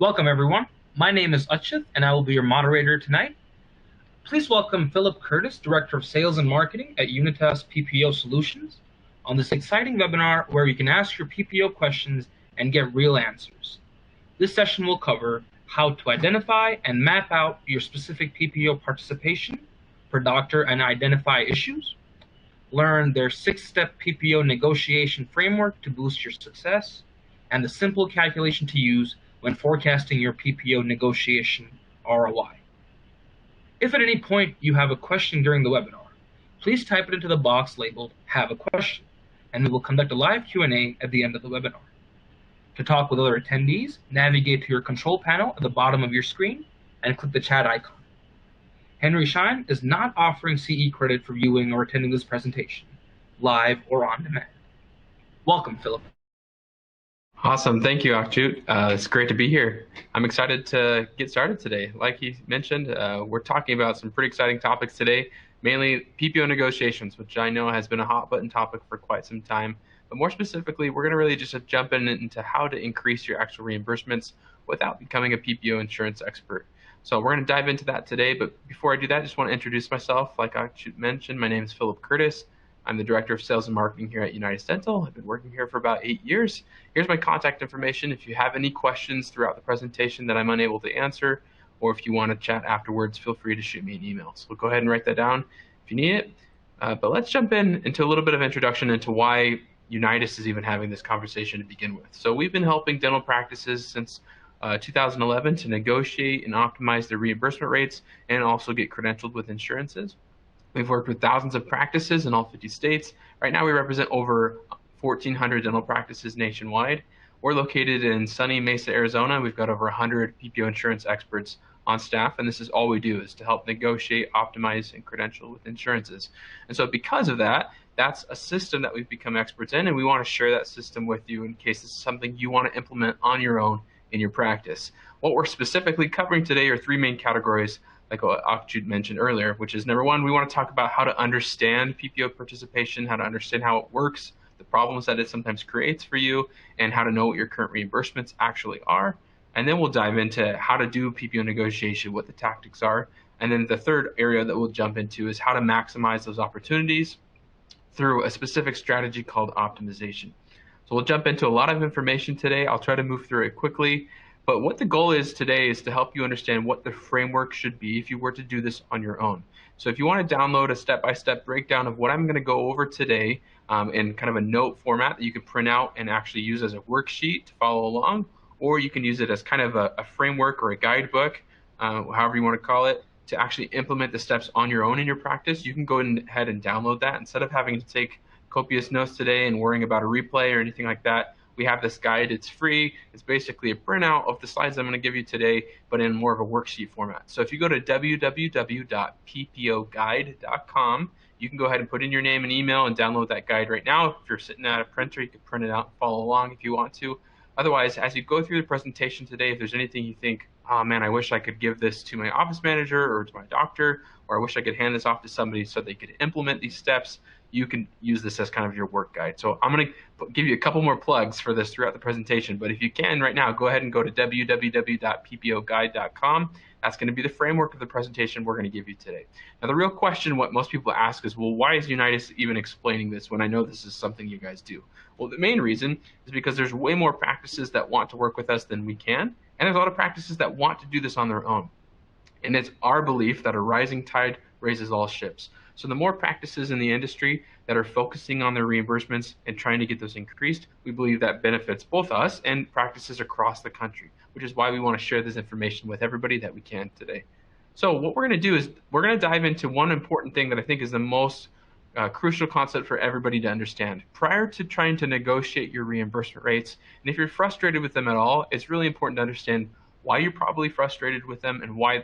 Welcome, everyone. My name is Achit, and I will be your moderator tonight. Please welcome Philip Curtis, Director of Sales and Marketing at Unitas PPO Solutions, on this exciting webinar where you can ask your PPO questions and get real answers. This session will cover how to identify and map out your specific PPO participation per doctor and identify issues, learn their 6-step PPO negotiation framework to boost your success, and the simple calculation to use when forecasting your PPO negotiation ROI. If at any point you have a question during the webinar, please type it into the box labeled "Have a Question," and we will conduct a live Q&A at the end of the webinar. To talk with other attendees, navigate to your control panel at the bottom of your screen and click the chat icon. Henry Schein is not offering CE credit for viewing or attending this presentation, live or on demand. Welcome, Philip. Awesome. Thank you, Akshut. It's great to be here. I'm excited to get started today. Like he mentioned, we're talking about some pretty exciting topics today, mainly PPO negotiations, which I know has been a hot button topic for quite some time. But more specifically, we're going to really just jump into how to increase your actual reimbursements without becoming a PPO insurance expert. So we're going to dive into that today. But before I do that, I just want to introduce myself. Like Akshut mentioned, my name is Philip Curtis. I'm the Director of Sales and Marketing here at Unitas Dental. I've been working here for about 8 years. Here's my contact information. If you have any questions throughout the presentation that I'm unable to answer, or if you want to chat afterwards, feel free to shoot me an email. So go ahead and write that down if you need it. But let's jump into a little bit of introduction into why Unitas is even having this conversation to begin with. So we've been helping dental practices since 2011 to negotiate and optimize their reimbursement rates and also get credentialed with insurances. We've worked with thousands of practices in all 50 states. Right now we represent over 1,400 dental practices nationwide. We're located in sunny Mesa, Arizona. We've got over 100 PPO insurance experts on staff, and this is all we do is to help negotiate, optimize, and credential with insurances. And so because of that, that's a system that we've become experts in, and we want to share that system with you in case this is something you want to implement on your own in your practice. What we're specifically covering today are 3 main categories, like what Akshut mentioned earlier, which is number 1, we want to talk about how to understand PPO participation, how to understand how it works, the problems that it sometimes creates for you, and how to know what your current reimbursements actually are. And then we'll dive into how to do PPO negotiation, what the tactics are. And then the third area that we'll jump into is how to maximize those opportunities through a specific strategy called optimization. So we'll jump into a lot of information today. I'll try to move through it quickly. But what the goal is today is to help you understand what the framework should be if you were to do this on your own. So if you want to download a step-by-step breakdown of what I'm going to go over today in kind of a note format that you can print out and actually use as a worksheet to follow along, or you can use it as kind of a framework or a guidebook, however you want to call it, to actually implement the steps on your own in your practice, you can go ahead and download that instead of having to take copious notes today and worrying about a replay or anything like that. We have this guide. It's free. It's basically a printout of the slides I'm going to give you today, but in more of a worksheet format. So if you go to www.ppoguide.com, you can go ahead and put in your name and email and download that guide right now. If you're sitting at a printer, you can print it out and follow along if you want to. Otherwise, as you go through the presentation today, if there's anything you think, oh man, I wish I could give this to my office manager or to my doctor, or I wish I could hand this off to somebody so they could implement these steps, you can use this as kind of your work guide. So I'm going to give you a couple more plugs for this throughout the presentation, but if you can right now, go ahead and go to www.ppoguide.com. That's going to be the framework of the presentation we're going to give you today. Now the real question, what most people ask is, well, why is Unitas even explaining this when I know this is something you guys do? Well, the main reason is because there's way more practices that want to work with us than we can, and there's a lot of practices that want to do this on their own. And it's our belief that a rising tide raises all ships. So the more practices in the industry that are focusing on their reimbursements and trying to get those increased, we believe that benefits both us and practices across the country, which is why we want to share this information with everybody that we can today. So what we're going to do is we're going to dive into one important thing that I think is the most crucial concept for everybody to understand. Prior to trying to negotiate your reimbursement rates, and if you're frustrated with them at all, it's really important to understand why you're probably frustrated with them and why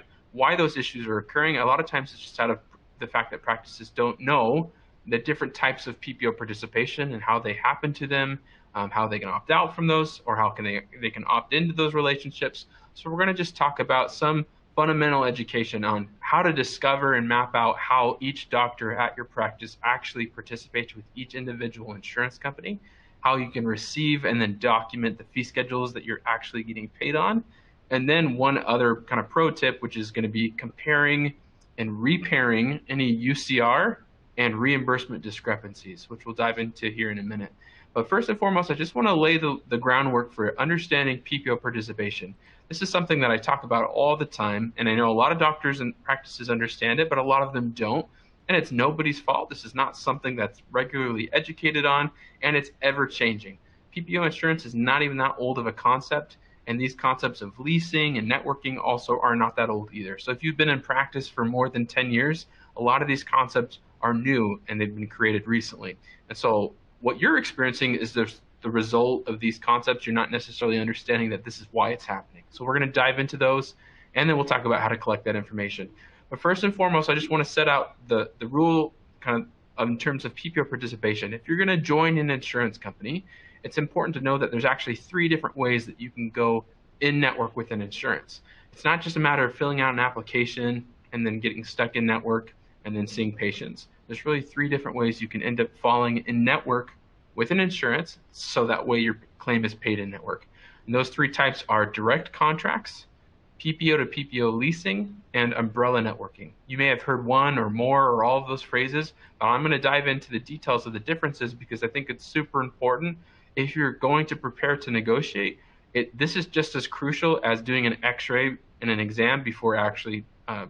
those issues are occurring. A lot of times it's just out of the fact that practices don't know the different types of PPO participation and how they happen to them, how they can opt out from those, or how they can opt into those relationships. So we're going to just talk about some fundamental education on how to discover and map out how each doctor at your practice actually participates with each individual insurance company, how you can receive and then document the fee schedules that you're actually getting paid on, And then one other kind of pro tip, which is going to be comparing and repairing any UCR and reimbursement discrepancies, which we'll dive into here in a minute. But first and foremost, I just want to lay the groundwork for understanding PPO participation. This is something that I talk about all the time, and I know a lot of doctors and practices understand it, but a lot of them don't. And it's nobody's fault. This is not something that's regularly educated on, and it's ever changing. PPO insurance is not even that old of a concept, and these concepts of leasing and networking also are not that old either. So if you've been in practice for more than 10 years, a lot of these concepts are new and they've been created recently. And so what you're experiencing is the result of these concepts. You're not necessarily understanding that this is why it's happening. So we're going to dive into those, and then we'll talk about how to collect that information. But first and foremost, I just want to set out the rule kind of in terms of PPO participation. If you're going to join an insurance company, it's important to know that there's actually 3 different ways that you can go in network with an insurance. It's not just a matter of filling out an application and then getting stuck in network and then seeing patients. There's really 3 different ways you can end up falling in network with an insurance, so that way your claim is paid in network. And those 3 types are direct contracts, PPO to PPO leasing, and umbrella networking. You may have heard one or more or all of those phrases, but I'm going to dive into the details of the differences because I think it's super important. If you're going to prepare to negotiate, this is just as crucial as doing an x-ray and an exam before actually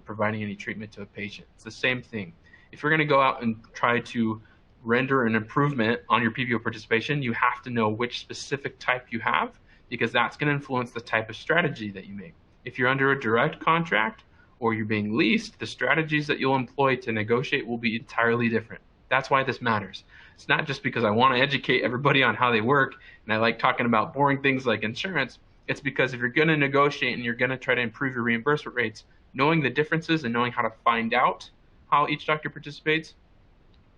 providing any treatment to a patient. It's the same thing. If you're going to go out and try to render an improvement on your PPO participation, you have to know which specific type you have, because that's going to influence the type of strategy that you make. If you're under a direct contract or you're being leased, the strategies that you'll employ to negotiate will be entirely different. That's why this matters. It's not just because I want to educate everybody on how they work and I like talking about boring things like insurance. It's because if you're going to negotiate and you're going to try to improve your reimbursement rates, knowing the differences and knowing how to find out how each doctor participates,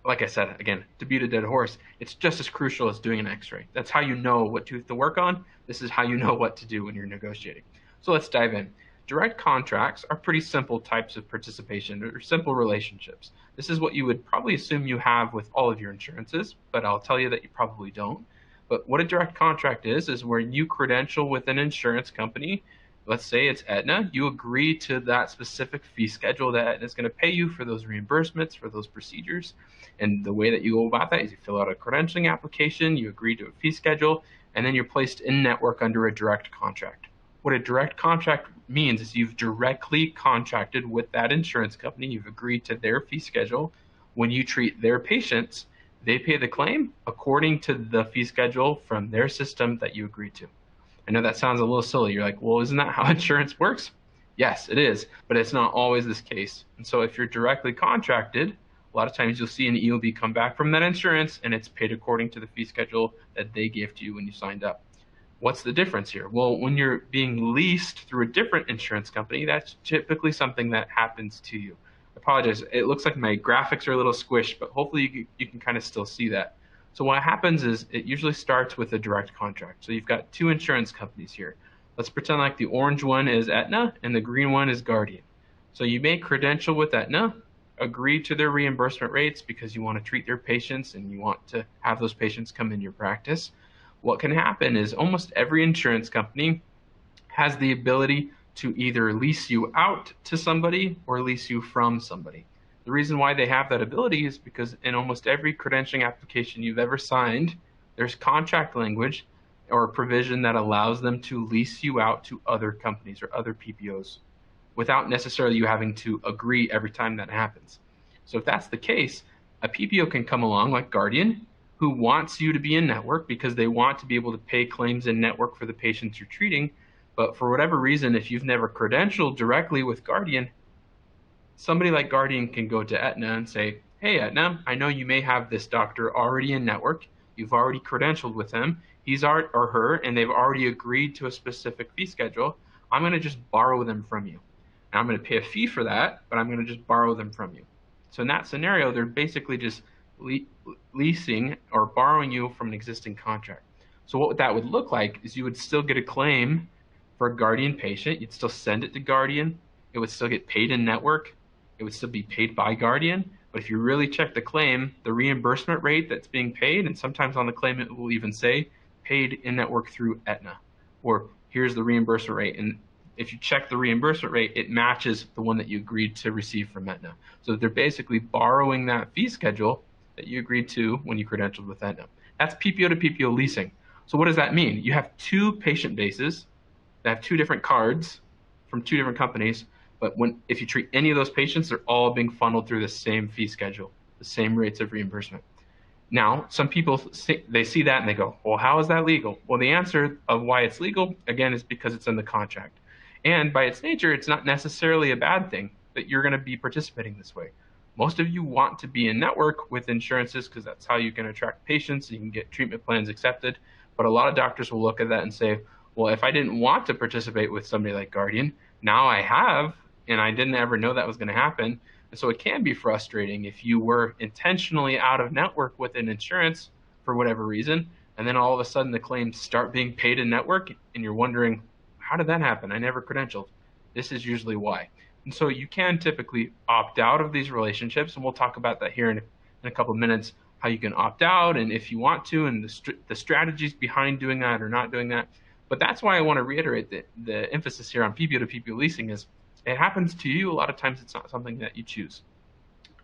like I said, again, to beat a dead horse, it's just as crucial as doing an x-ray. That's how you know what tooth to work on. This is how you know what to do when you're negotiating. So let's dive in. Direct contracts are pretty simple types of participation or simple relationships. This is what you would probably assume you have with all of your insurances, but I'll tell you that you probably don't. But what a direct contract is where you credential with an insurance company. Let's say it's Aetna. You agree to that specific fee schedule that Aetna is going to pay you for those reimbursements, for those procedures. And the way that you go about that is you fill out a credentialing application, you agree to a fee schedule, and then you're placed in network under a direct contract. What a direct contract means is you've directly contracted with that insurance company. You've agreed to their fee schedule. When you treat their patients, they pay the claim according to the fee schedule from their system that you agreed to. I know that sounds a little silly. You're like, well, isn't that how insurance works? Yes, it is, but it's not always this case. And so if you're directly contracted, a lot of times you'll see an EOB come back from that insurance and it's paid according to the fee schedule that they gave to you when you signed up. What's the difference here? Well, when you're being leased through a different insurance company, that's typically something that happens to you. I apologize. It looks like my graphics are a little squished, but hopefully you can kind of still see that. So what happens is it usually starts with a direct contract. So you've got 2 insurance companies here. Let's pretend like the orange one is Aetna and the green one is Guardian. So you may credential with Aetna, agree to their reimbursement rates because you want to treat their patients and you want to have those patients come in your practice. What can happen is almost every insurance company has the ability to either lease you out to somebody or lease you from somebody. The reason why they have that ability is because in almost every credentialing application you've ever signed, there's contract language or a provision that allows them to lease you out to other companies or other PPOs without necessarily you having to agree every time that happens. So if that's the case, a PPO can come along like Guardian, who wants you to be in network because they want to be able to pay claims in network for the patients you're treating. But for whatever reason, if you've never credentialed directly with Guardian, somebody like Guardian can go to Aetna and say, hey, Aetna, I know you may have this doctor already in network. You've already credentialed with him. He's or her, and they've already agreed to a specific fee schedule. I'm going to just borrow them from you. And I'm going to pay a fee for that, but I'm going to just borrow them from you. So in that scenario, they're basically just leasing or borrowing you from an existing contract. So what that would look like is you would still get a claim for a Guardian patient. You'd still send it to Guardian. It would still get paid in network. It would still be paid by Guardian. But if you really check the claim, the reimbursement rate that's being paid, and sometimes on the claim it will even say paid in network through Aetna, or here's the reimbursement rate. And if you check the reimbursement rate, it matches the one that you agreed to receive from Aetna. So they're basically borrowing that fee schedule that you agreed to when you credentialed with Aetna. That's PPO to PPO leasing. So what does that mean? You have two patient bases that have two different cards from two different companies, but if you treat any of those patients, they're all being funneled through the same fee schedule, the same rates of reimbursement. Now, some people they see that and they go, well, how is that legal? Well, the answer of why it's legal, again, is because it's in the contract. And by its nature, it's not necessarily a bad thing that you're going to be participating this way. Most of you want to be in network with insurances because that's how you can attract patients, you can get treatment plans accepted. But a lot of doctors will look at that and say, well, if I didn't want to participate with somebody like Guardian, now I have, and I didn't ever know that was going to happen. And so it can be frustrating if you were intentionally out of network with an insurance for whatever reason, and then all of a sudden the claims start being paid in network, and you're wondering, how did that happen? I never credentialed. This is usually why. And so you can typically opt out of these relationships, and we'll talk about that here in a couple of minutes, how you can opt out and if you want to, and the strategies behind doing that or not doing that. But that's why I want to reiterate that the emphasis here on PPO to PPO leasing is it happens to you. A lot of times it's not something that you choose.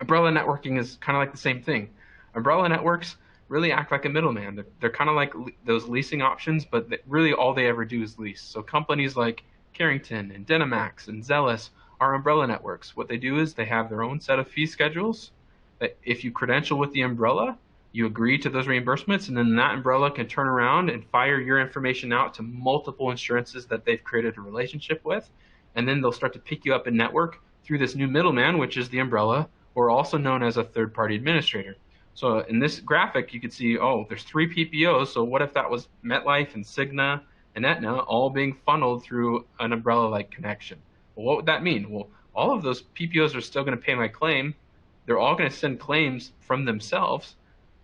Umbrella networking is kind of like the same thing. Umbrella networks really act like a middleman. They're kind of like those leasing options, but really all they ever do is lease. So companies like Carrington and Dynamax and Zealous are umbrella networks. What they do is they have their own set of fee schedules that if you credential with the umbrella, you agree to those reimbursements, and then that umbrella can turn around and fire your information out to multiple insurances that they've created a relationship with, and then they'll start to pick you up in network through this new middleman, which is the umbrella, or also known as a third-party administrator. So in this graphic, you can see, oh, there's 3 PPOs, so what if that was MetLife and Cigna and Aetna all being funneled through an umbrella-like connection? Well, what would that mean? Well, all of those PPOs are still going to pay my claim. They're all going to send claims from themselves,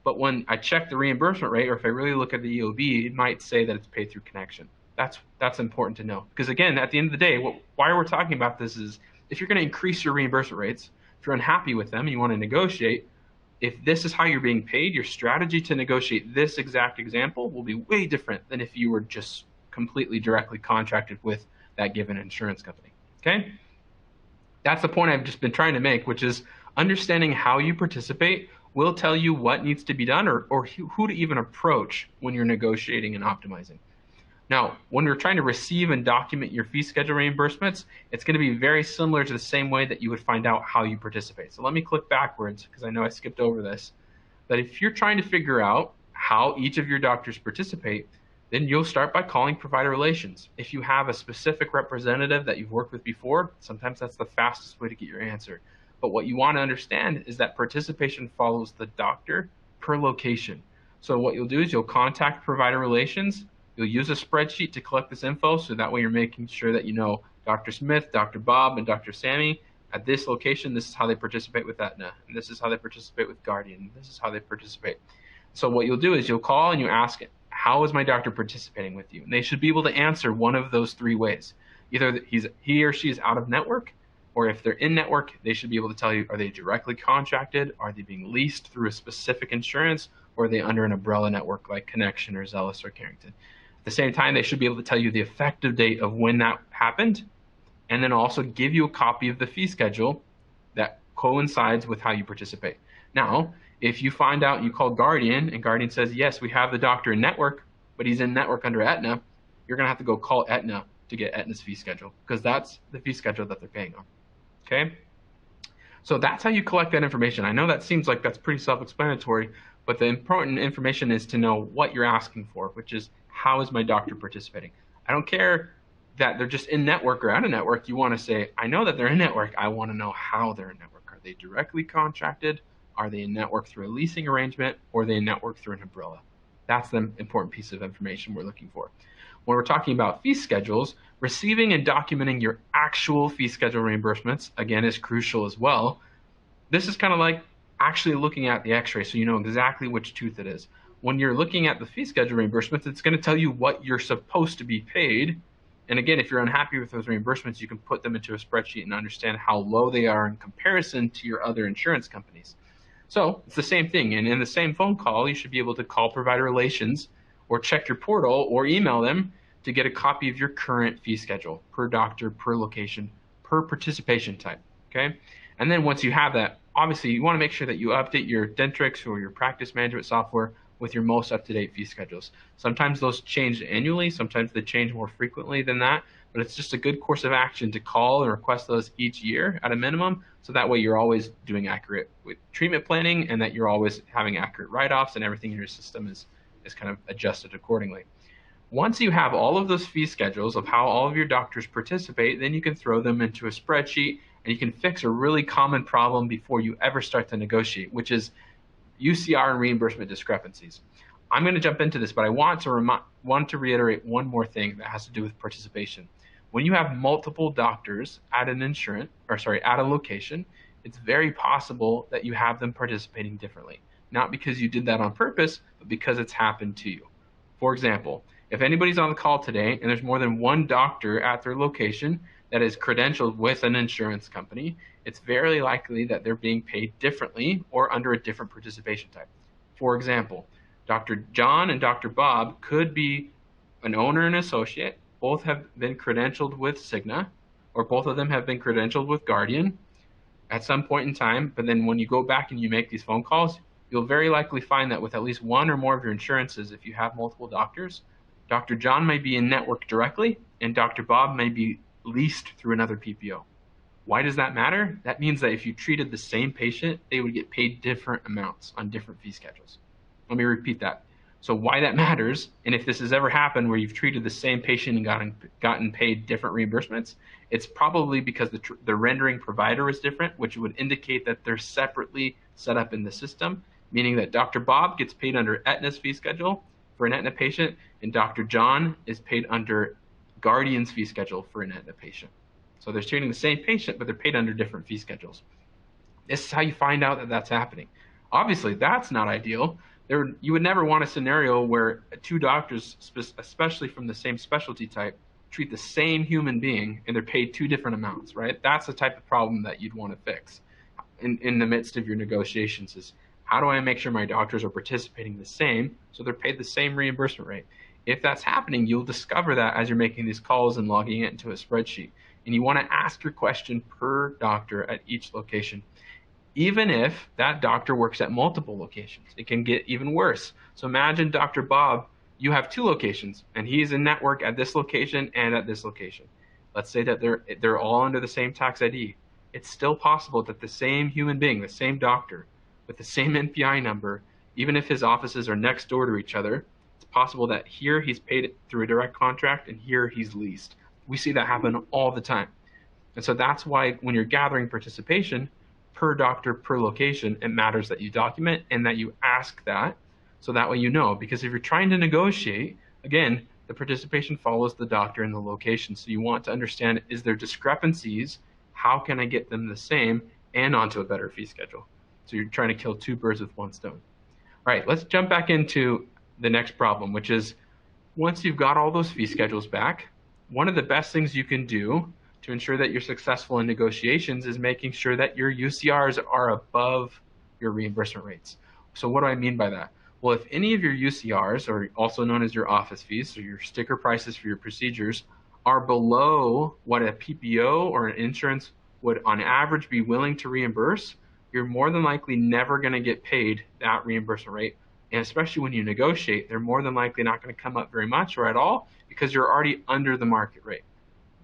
but when I check the reimbursement rate, or if I really look at the EOB, it might say that it's paid through connection. That's important to know. Because again, at the end of the day, why we're talking about this is if you're going to increase your reimbursement rates, if you're unhappy with them and you want to negotiate, if this is how you're being paid, your strategy to negotiate this exact example will be way different than if you were just completely directly contracted with that given insurance company. Okay? That's the point I've just been trying to make, which is understanding how you participate will tell you what needs to be done or who to even approach when you're negotiating and optimizing. Now, when you're trying to receive and document your fee schedule reimbursements, it's going to be very similar to the same way that you would find out how you participate. So let me click backwards because I know I skipped over this. But if you're trying to figure out how each of your doctors participate, then you'll start by calling provider relations. If you have a specific representative that you've worked with before, sometimes that's the fastest way to get your answer. But what you want to understand is that participation follows the doctor per location. So what you'll do is you'll contact provider relations. You'll use a spreadsheet to collect this info, so that way you're making sure that you know Dr. Smith, Dr. Bob, and Dr. Sammy at this location, this is how they participate with Aetna, and this is how they participate with Guardian, this is how they participate. So what you'll do is you'll call and you ask, how is my doctor participating with you? And they should be able to answer one of those 3 ways. Either he or she is out of network, or if they're in network, they should be able to tell you, are they directly contracted? Are they being leased through a specific insurance? Or are they under an umbrella network like Connection or Zealous or Carrington? At the same time, they should be able to tell you the effective date of when that happened, and then also give you a copy of the fee schedule that coincides with how you participate. Now, if you find out you call Guardian and Guardian says, yes, we have the doctor in network, but he's in network under Aetna, you're going to have to go call Aetna to get Aetna's fee schedule because that's the fee schedule that they're paying on. Okay? So that's how you collect that information. I know that seems like that's pretty self-explanatory, but the important information is to know what you're asking for, which is how is my doctor participating? I don't care that they're just in network or out of network. You want to say, I know that they're in network. I want to know how they're in network. Are they directly contracted? Are they in network through a leasing arrangement? Or are they in network through an umbrella? That's the important piece of information we're looking for. When we're talking about fee schedules, receiving and documenting your actual fee schedule reimbursements, again, is crucial as well. This is kind of like actually looking at the x-ray so you know exactly which tooth it is. When you're looking at the fee schedule reimbursements, it's going to tell you what you're supposed to be paid. And again, if you're unhappy with those reimbursements, you can put them into a spreadsheet and understand how low they are in comparison to your other insurance companies. So it's the same thing. And in the same phone call, you should be able to call provider relations or check your portal or email them to get a copy of your current fee schedule per doctor, per location, per participation type, okay? And then once you have that, obviously you want to make sure that you update your Dentrix or your practice management software with your most up-to-date fee schedules. Sometimes those change annually, sometimes they change more frequently than that, but it's just a good course of action to call and request those each year at a minimum, so that way you're always doing accurate with treatment planning and that you're always having accurate write-offs and everything in your system is kind of adjusted accordingly. Once you have all of those fee schedules of how all of your doctors participate, then you can throw them into a spreadsheet and you can fix a really common problem before you ever start to negotiate, which is UCR and reimbursement discrepancies. I'm going to jump into this, but I want to reiterate one more thing that has to do with participation. When you have multiple doctors at an at a location, it's very possible that you have them participating differently. Not because you did that on purpose, but because it's happened to you. For example, if anybody's on the call today and there's more than one doctor at their location that is credentialed with an insurance company, it's very likely that they're being paid differently or under a different participation type. For example, Dr. John and Dr. Bob could be an owner and associate, both have been credentialed with Cigna, or both of them have been credentialed with Guardian at some point in time, but then when you go back and you make these phone calls, you'll very likely find that with at least one or more of your insurances, if you have multiple doctors, Dr. John may be in network directly, and Dr. Bob may be leased through another PPO. Why does that matter? That means that if you treated the same patient, they would get paid different amounts on different fee schedules. Let me repeat that. So why that matters, and if this has ever happened where you've treated the same patient and gotten paid different reimbursements, it's probably because the rendering provider is different, which would indicate that they're separately set up in the system, meaning that Dr. Bob gets paid under Aetna's fee schedule for an Aetna patient, and Dr. John is paid under Guardian's fee schedule for an Aetna patient. So they're treating the same patient, but they're paid under different fee schedules. This is how you find out that that's happening. Obviously, that's not ideal. You would never want a scenario where two doctors, especially from the same specialty type, treat the same human being and they're paid two different amounts, right? That's the type of problem that you'd want to fix in the midst of your negotiations is, how do I make sure my doctors are participating the same so they're paid the same reimbursement rate? If that's happening, you'll discover that as you're making these calls and logging it into a spreadsheet. And you want to ask your question per doctor at each location. Even if that doctor works at multiple locations, it can get even worse. So imagine Dr. Bob, you have two locations, and he's in network at this location and at this location. Let's say that they're all under the same tax ID. It's still possible that the same human being, the same doctor, with the same NPI number, even if his offices are next door to each other, it's possible that here he's paid through a direct contract and here he's leased. We see that happen all the time. And so that's why when you're gathering participation, per doctor, per location, it matters that you document and that you ask that, so that way you know. Because if you're trying to negotiate, again, the participation follows the doctor and the location. So you want to understand, is there discrepancies? How can I get them the same and onto a better fee schedule? So you're trying to kill two birds with one stone. All right, let's jump back into the next problem, which is once you've got all those fee schedules back, one of the best things you can do to ensure that you're successful in negotiations is making sure that your UCRs are above your reimbursement rates. So what do I mean by that? Well, if any of your UCRs, or also known as your office fees, so your sticker prices for your procedures, are below what a PPO or an insurance would on average be willing to reimburse, you're more than likely never going to get paid that reimbursement rate. And especially when you negotiate, they're more than likely not going to come up very much or at all because you're already under the market rate.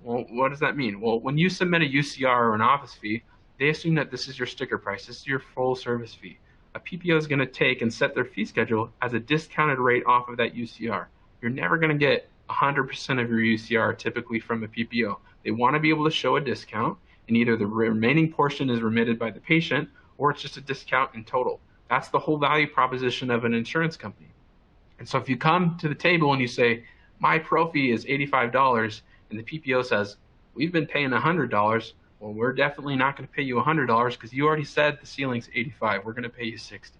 Well, what does that mean? Well, when you submit a UCR or an office fee, they assume that this is your sticker price, this is your full service fee. A PPO is going to take and set their fee schedule as a discounted rate off of that UCR. You're never going to get 100% of your UCR typically from a PPO. They want to be able to show a discount, and either the remaining portion is remitted by the patient or it's just a discount in total. That's the whole value proposition of an insurance company. And so if you come to the table and you say, my pro fee is $85, and the PPO says, we've been paying $100, well, we're definitely not going to pay you $100 because you already said the ceiling's $85. We're going to pay you $60.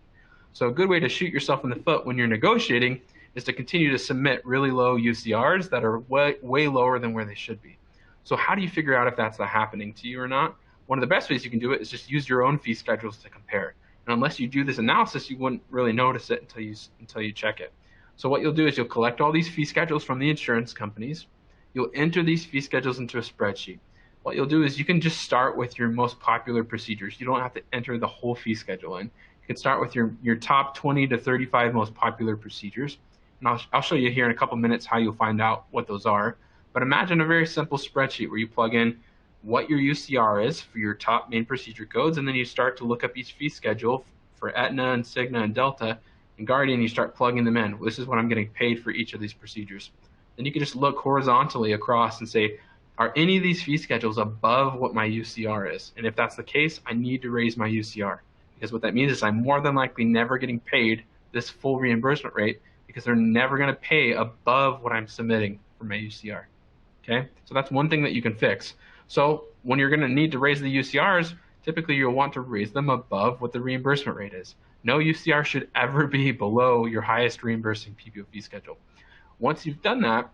So a good way to shoot yourself in the foot when you're negotiating is to continue to submit really low UCRs that are way lower than where they should be. So how do you figure out if that's happening to you or not? One of the best ways you can do it is just use your own fee schedules to compare. And unless you do this analysis, you wouldn't really notice it until you check it. So what you'll do is you'll collect all these fee schedules from the insurance companies. You'll enter these fee schedules into a spreadsheet. What you'll do is you can just start with your most popular procedures. You don't have to enter the whole fee schedule in. You can start with your top 20 to 35 most popular procedures. And I'll show you here in a couple minutes how you'll find out what those are. But imagine a very simple spreadsheet where you plug in what your UCR is for your top main procedure codes, and then you start to look up each fee schedule for Aetna and Cigna and Delta and Guardian. You start plugging them in. This is what I'm getting paid for each of these procedures. Then you can just look horizontally across and say, are any of these fee schedules above what my UCR is? And if that's the case, I need to raise my UCR, because what that means is I'm more than likely never getting paid this full reimbursement rate, because they're never going to pay above what I'm submitting for my UCR. Okay, so that's one thing that you can fix. So when you're going to need to raise the UCRs, typically you'll want to raise them above what the reimbursement rate is. No UCR should ever be below your highest reimbursing PPO fee schedule. Once you've done that,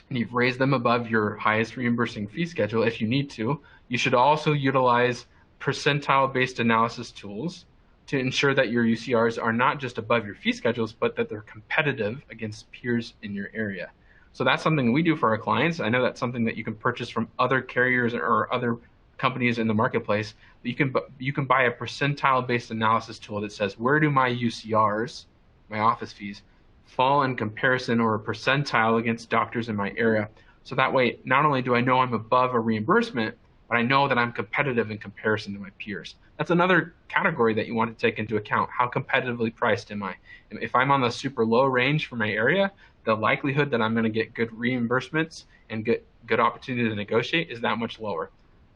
and you've raised them above your highest reimbursing fee schedule, if you need to, you should also utilize percentile-based analysis tools to ensure that your UCRs are not just above your fee schedules, but that they're competitive against peers in your area. So that's something we do for our clients. I know that's something that you can purchase from other carriers or other companies in the marketplace. You can buy a percentile-based analysis tool that says, where do my UCRs, my office fees, fall in comparison or a percentile against doctors in my area? So that way, not only do I know I'm above a reimbursement, but I know that I'm competitive in comparison to my peers. That's another category that you want to take into account. How competitively priced am I? If I'm on the super low range for my area, the likelihood that I'm going to get good reimbursements and good opportunity to negotiate is that much lower.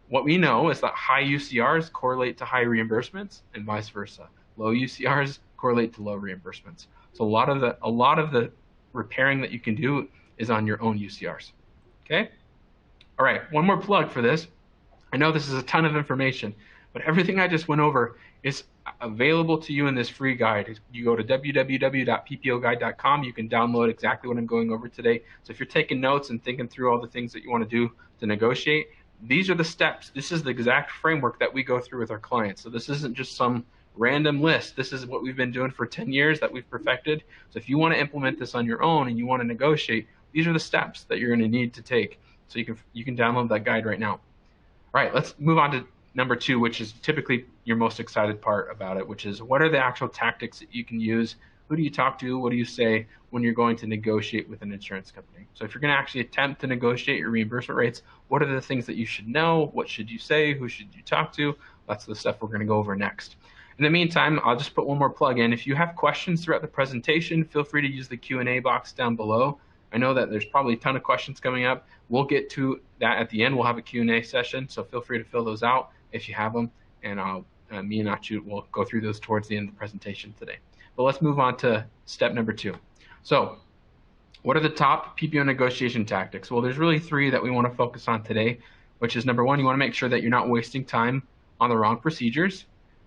What we know is that high UCRs correlate to high reimbursements and vice versa. Low UCRs correlate to low reimbursements. So a lot of the repairing that you can do is on your own UCRs. Okay? All right, one more plug for this. I know this is a ton of information, but everything I just went over is available to you in this free guide. You go to www.ppoguide.com. You can download exactly what I'm going over today. So if you're taking notes and thinking through all the things that you want to do to negotiate, these are the steps. This is the exact framework that we go through with our clients. So this isn't just some random list. This is what we've been doing for 10 years that we've perfected. So if you want to implement this on your own and you want to negotiate, these are the steps that you're going to need to take. So you can download that guide right now. All right, let's move on to number 2, which is typically your most excited part about it, which is what are the actual tactics that you can use? Who do you talk to? What do you say when you're going to negotiate with an insurance company? So if you're going to actually attempt to negotiate your reimbursement rates, what are the things that you should know? What should you say? Who should you talk to? That's the stuff we're going to go over next. In the meantime, I'll just put one more plug in. If you have questions throughout the presentation, feel free to use the Q&A box down below. I know that there's probably a ton of questions coming up. We'll get to that at the end. We'll have a Q&A session, so feel free to fill those out if you have them, and me and Achut will go through those towards the end of the presentation today. But let's move on to step number 2. So what are the top PPO negotiation tactics? Well, there's really 3 that we want to focus on today, which is number 1, you want to make sure that you're not wasting time on the wrong procedures.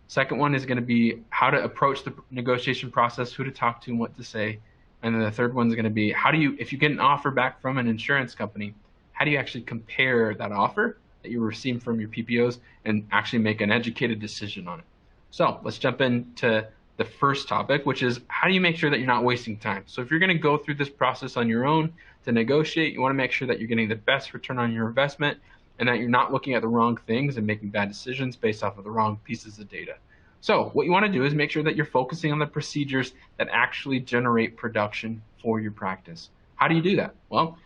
Second one is going to be how to approach the negotiation process, who to talk to and what to say. And then the third one is going to be if you get an offer back from an insurance company, how do you actually compare that offer that you received from your PPOs and actually make an educated decision on it? So let's jump into the first topic, which is how do you make sure that you're not wasting time? So if you're going to go through this process on your own to negotiate, you want to make sure that you're getting the best return on your investment and that you're not looking at the wrong things and making bad decisions based off of the wrong pieces of data. So what you want to do is make sure that you're focusing on the procedures that actually generate production for your practice. How do you do that? Well,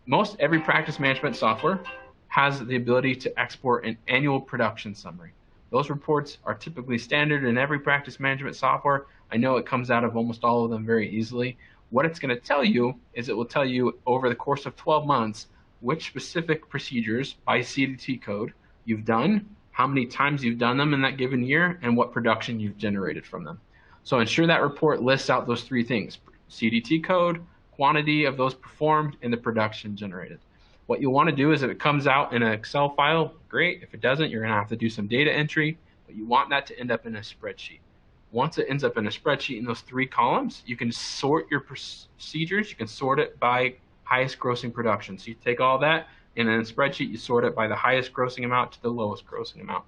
most every practice management software has the ability to export an annual production summary. Those reports are typically standard in every practice management software. I know it comes out of almost all of them very easily. What it's going to tell you is it will tell you over the course of 12 months which specific procedures by CDT code you've done, how many times you've done them in that given year, and what production you've generated from them. So ensure that report lists out those 3 things: CDT code, quantity of those performed, and the production generated. What you'll want to do is if it comes out in an Excel file, great. If it doesn't, you're going to have to do some data entry, but you want that to end up in a spreadsheet. Once it ends up in a spreadsheet in those 3 columns, you can sort your procedures. You can sort it by highest grossing production. So you take all that, and in a spreadsheet, you sort it by the highest grossing amount to the lowest grossing amount.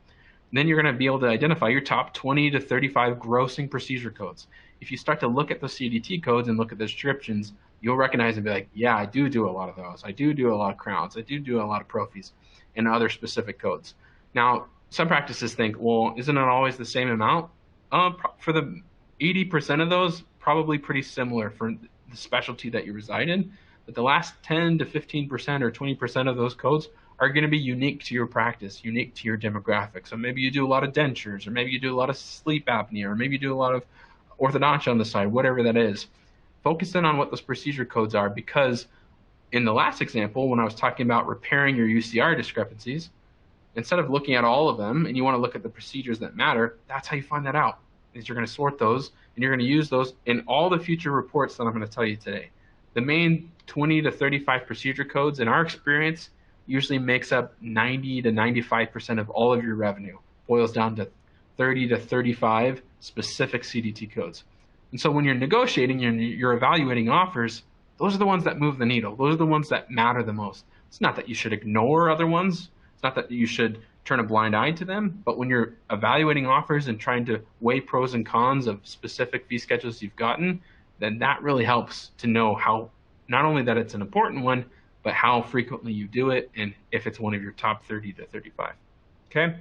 then you're going to be able to identify your top 20 to 35 grossing procedure codes. If you start to look at those CDT codes and look at the descriptions, you'll recognize and be like, yeah, I do a lot of those. I do a lot of crowns. I do a lot of prophies and other specific codes. Now, some practices think, well, isn't it always the same amount? For the 80% of those, probably pretty similar for the specialty that you reside in. But the last 10 to 15% or 20% of those codes are going to be unique to your practice, unique to your demographic. So maybe you do a lot of dentures, or maybe you do a lot of sleep apnea, or maybe you do a lot of orthodontia on the side, whatever that is. Focus in on what those procedure codes are, because in the last example, when I was talking about repairing your UCR discrepancies, instead of looking at all of them and you want to look at the procedures that matter, that's how you find that out. Is you're going to sort those and you're going to use those in all the future reports that I'm going to tell you today. The main 20 to 35 procedure codes, in our experience, usually makes up 90 to 95% of all of your revenue. Boils down to 30 to 35 specific CDT codes. And so when you're negotiating, you're evaluating offers, those are the ones that move the needle. Those are the ones that matter the most. It's not that you should ignore other ones. It's not that you should turn a blind eye to them, but when you're evaluating offers and trying to weigh pros and cons of specific fee schedules you've gotten, then that really helps to know how, not only that it's an important one, but how frequently you do it and if it's one of your top 30 to 35. Okay?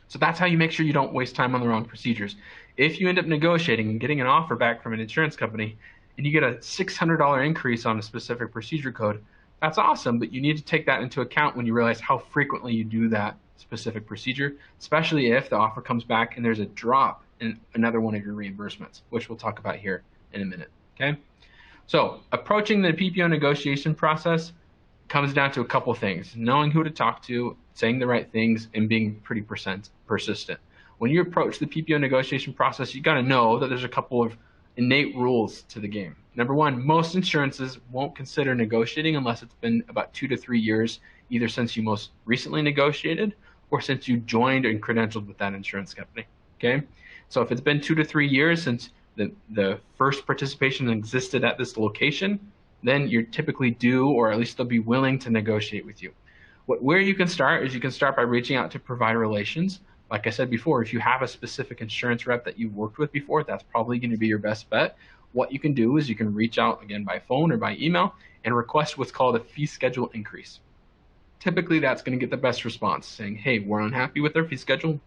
So that's how you make sure you don't waste time on the wrong procedures. If you end up negotiating and getting an offer back from an insurance company and you get a $600 increase on a specific procedure code, that's awesome, but you need to take that into account when you realize how frequently you do that specific procedure, especially if the offer comes back and there's a drop in another one of your reimbursements, which we'll talk about here in a minute. Okay? So approaching the PPO negotiation process comes down to a couple things: knowing who to talk to, saying the right things, and being pretty persistent. When you approach the PPO negotiation process, you got to know that there's a couple of innate rules to the game. Number one, most insurances won't consider negotiating unless it's been about 2 to 3 years, either since you most recently negotiated or since you joined and credentialed with that insurance company. Okay? So if it's been 2 to 3 years since the first participation existed at this location, then you're typically due, or at least they'll be willing to negotiate with you. Where you can start is you can start by reaching out to provider relations. Like I said before, if you have a specific insurance rep that you've worked with before, that's probably going to be your best bet. What you can do is you can reach out again by phone or by email and request what's called a fee schedule increase. Typically, that's going to get the best response, saying, hey, we're unhappy with our fee schedule.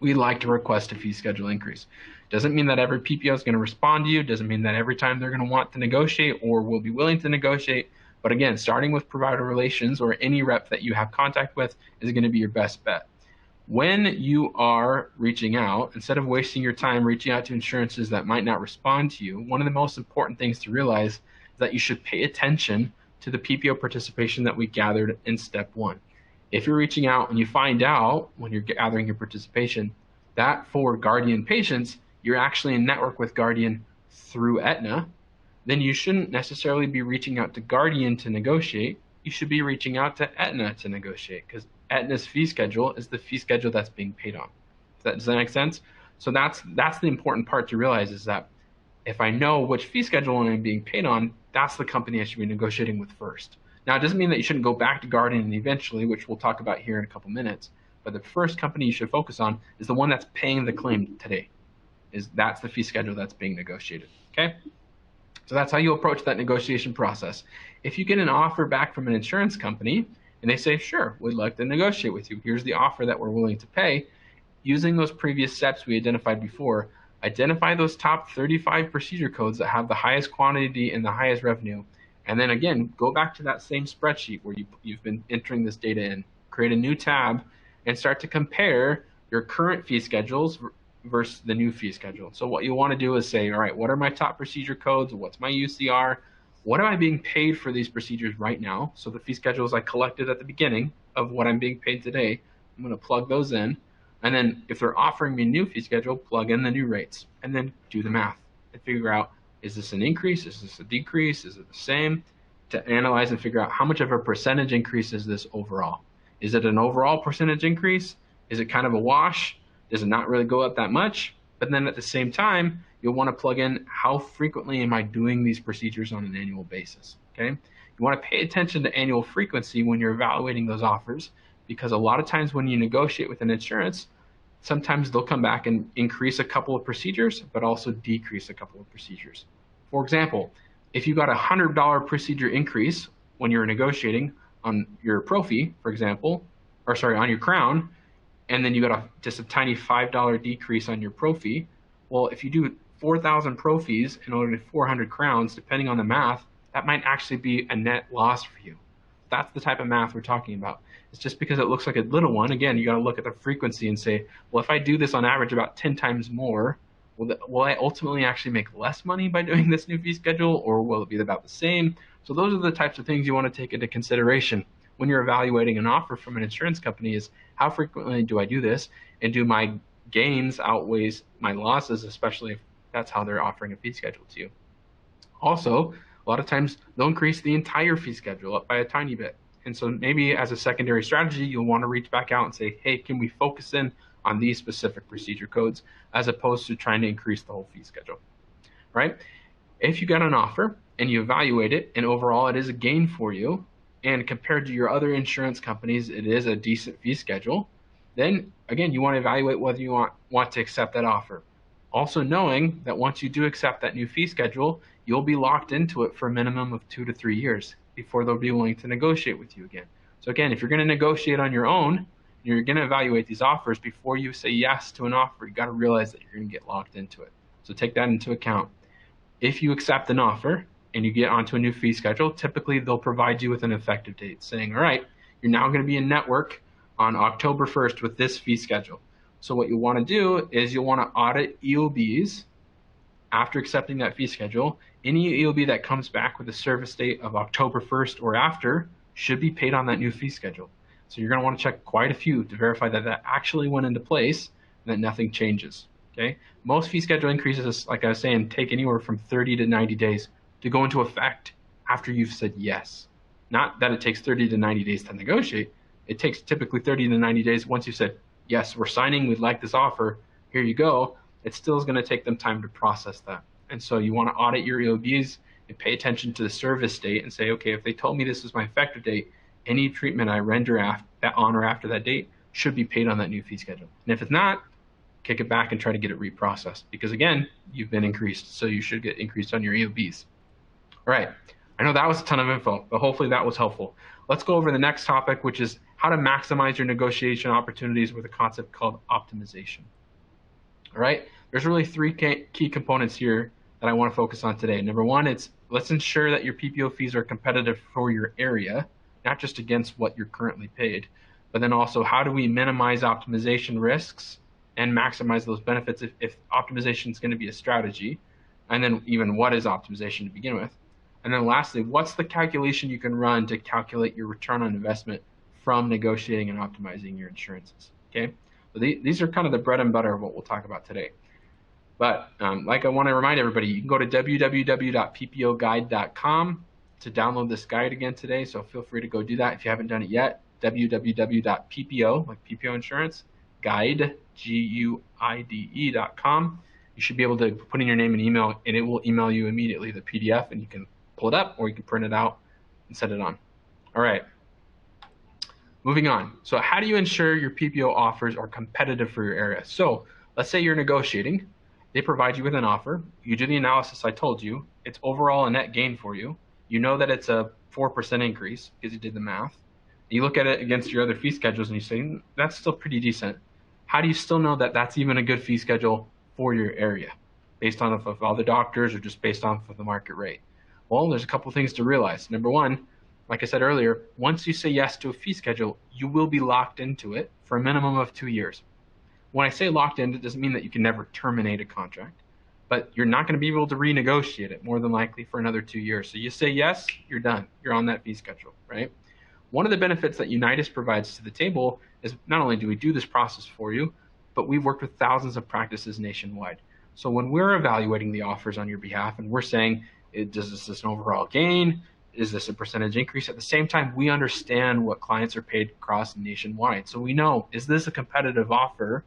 We'd like to request a fee schedule increase. Doesn't mean that every PPO is going to respond to you. Doesn't mean that every time they're going to want to negotiate or will be willing to negotiate. But again, starting with provider relations or any rep that you have contact with is going to be your best bet. When you are reaching out, instead of wasting your time reaching out to insurances that might not respond to you, one of the most important things to realize is that you should pay attention to the PPO participation that we gathered in step 1. If you're reaching out and you find out when you're gathering your participation that for Guardian patients, you're actually in network with Guardian through Aetna, then you shouldn't necessarily be reaching out to Guardian to negotiate. You should be reaching out to Aetna to negotiate, because Aetna's fee schedule is the fee schedule that's being paid on. Does that make sense? So that's the important part to realize, is that if I know which fee schedule I'm being paid on, that's the company I should be negotiating with first. Now, it doesn't mean that you shouldn't go back to Guardian eventually, which we'll talk about here in a couple minutes, but the first company you should focus on is the one that's paying the claim today. That's the fee schedule that's being negotiated. Okay? So that's how you approach that negotiation process. If you get an offer back from an insurance company and they say, sure, we'd like to negotiate with you, here's the offer that we're willing to pay, using those previous steps we identified before, identify those top 35 procedure codes that have the highest quantity and the highest revenue, and then again, go back to that same spreadsheet where you've been entering this data in, create a new tab, and start to compare your current fee schedules versus the new fee schedule. So what you want to do is say, all right, what are my top procedure codes? What's my UCR? What am I being paid for these procedures right now? So the fee schedules I collected at the beginning of what I'm being paid today, I'm going to plug those in. And then if they're offering me a new fee schedule, plug in the new rates and then do the math and figure out, is this an increase? Is this a decrease? Is it the same? To analyze and figure out how much of a percentage increase is this overall. Is it an overall percentage increase? Is it kind of a wash? Does it not really go up that much? But then at the same time, you'll want to plug in, how frequently am I doing these procedures on an annual basis? Okay? You want to pay attention to annual frequency when you're evaluating those offers, because a lot of times when you negotiate with an insurance, sometimes they'll come back and increase a couple of procedures, but also decrease a couple of procedures. For example, if you got a $100 procedure increase when you're negotiating on your pro fee, for example, or sorry, on your crown, and then you got just a tiny $5 decrease on your pro fee, well, if you do 4,000 pro fees in order to 400 crowns, depending on the math, that might actually be a net loss for you. That's the type of math we're talking about. It's just because it looks like a little one. Again, you got to look at the frequency and say, well, if I do this on average about 10 times more, will I ultimately actually make less money by doing this new fee schedule, or will it be about the same? So those are the types of things you want to take into consideration when you're evaluating an offer from an insurance company, is how frequently do I do this, and do my gains outweigh my losses, especially if that's how they're offering a fee schedule to you. Also, a lot of times they'll increase the entire fee schedule up by a tiny bit. And so maybe as a secondary strategy, you'll want to reach back out and say, hey, can we focus in on these specific procedure codes as opposed to trying to increase the whole fee schedule, right? If you get an offer and you evaluate it and overall it is a gain for you, and compared to your other insurance companies, it is a decent fee schedule, then again, you want to evaluate whether you want to accept that offer. Also knowing that once you do accept that new fee schedule, you'll be locked into it for a minimum of 2 to 3 years before they'll be willing to negotiate with you again. So again, if you're going to negotiate on your own, you're going to evaluate these offers before you say yes to an offer. You got to realize that you're going to get locked into it. So take that into account. If you accept an offer and you get onto a new fee schedule, typically they'll provide you with an effective date saying, all right, you're now going to be in network on October 1st with this fee schedule. So what you want to do is you'll want to audit Eobs after accepting that fee schedule. Any EOB that comes back with a service date of October 1st or after should be paid on that new fee schedule. So you're going to want to check quite a few to verify that that actually went into place and that nothing changes. Okay. Most fee schedule increases, like I was saying, take anywhere from 30 to 90 days to go into effect after you've said yes. Not that it takes 30 to 90 days to negotiate. It takes typically 30 to 90 days once you said, yes, we're signing, we'd like this offer, here you go. It still is going to take them time to process that. And so you want to audit your EOBs and pay attention to the service date and say, okay, if they told me this is my effective date, any treatment I render on or after that date should be paid on that new fee schedule. And if it's not, kick it back and try to get it reprocessed, because again, you've been increased, so you should get increased on your EOBs. All right, I know that was a ton of info, but hopefully that was helpful. Let's go over the next topic, which is how to maximize your negotiation opportunities with a concept called optimization. All right, there's really three key components here that I want to focus on today. Number one, it's let's ensure that your PPO fees are competitive for your area, not just against what you're currently paid, but then also how do we minimize optimization risks and maximize those benefits if optimization is going to be a strategy, and then even what is optimization to begin with. And then lastly, what's the calculation you can run to calculate your return on investment from negotiating and optimizing your insurances, okay? So these are kind of the bread and butter of what we'll talk about today. But like I want to remind everybody, you can go to www.ppoguide.com to download this guide again today, so feel free to go do that if you haven't done it yet. www.ppo, like PPO Insurance, guide, guide.com. You should be able to put in your name and email, and it will email you immediately the PDF, and you can pull it up or you can print it out and set it on. All right. Moving on. So how do you ensure your PPO offers are competitive for your area? So let's say you're negotiating. They provide you with an offer. You do the analysis I told you. It's overall a net gain for you. You know that it's a 4% increase because you did the math. You look at it against your other fee schedules and you say, that's still pretty decent. How do you still know that that's even a good fee schedule for your area based on if all the doctors or just based on the market rate? Well, there's a couple things to realize. Number one, like I said earlier, once you say yes to a fee schedule, you will be locked into it for a minimum of 2 years. When I say locked in, it doesn't mean that you can never terminate a contract, but you're not going to be able to renegotiate it more than likely for another 2 years. So you say yes, you're done. You're on that fee schedule, right? One of the benefits that Unitas provides to the table is not only do we do this process for you, but we've worked with thousands of practices nationwide. So when we're evaluating the offers on your behalf and we're saying, does this an overall gain? Is this a percentage increase? At the same time, we understand what clients are paid across nationwide. So we know, is this a competitive offer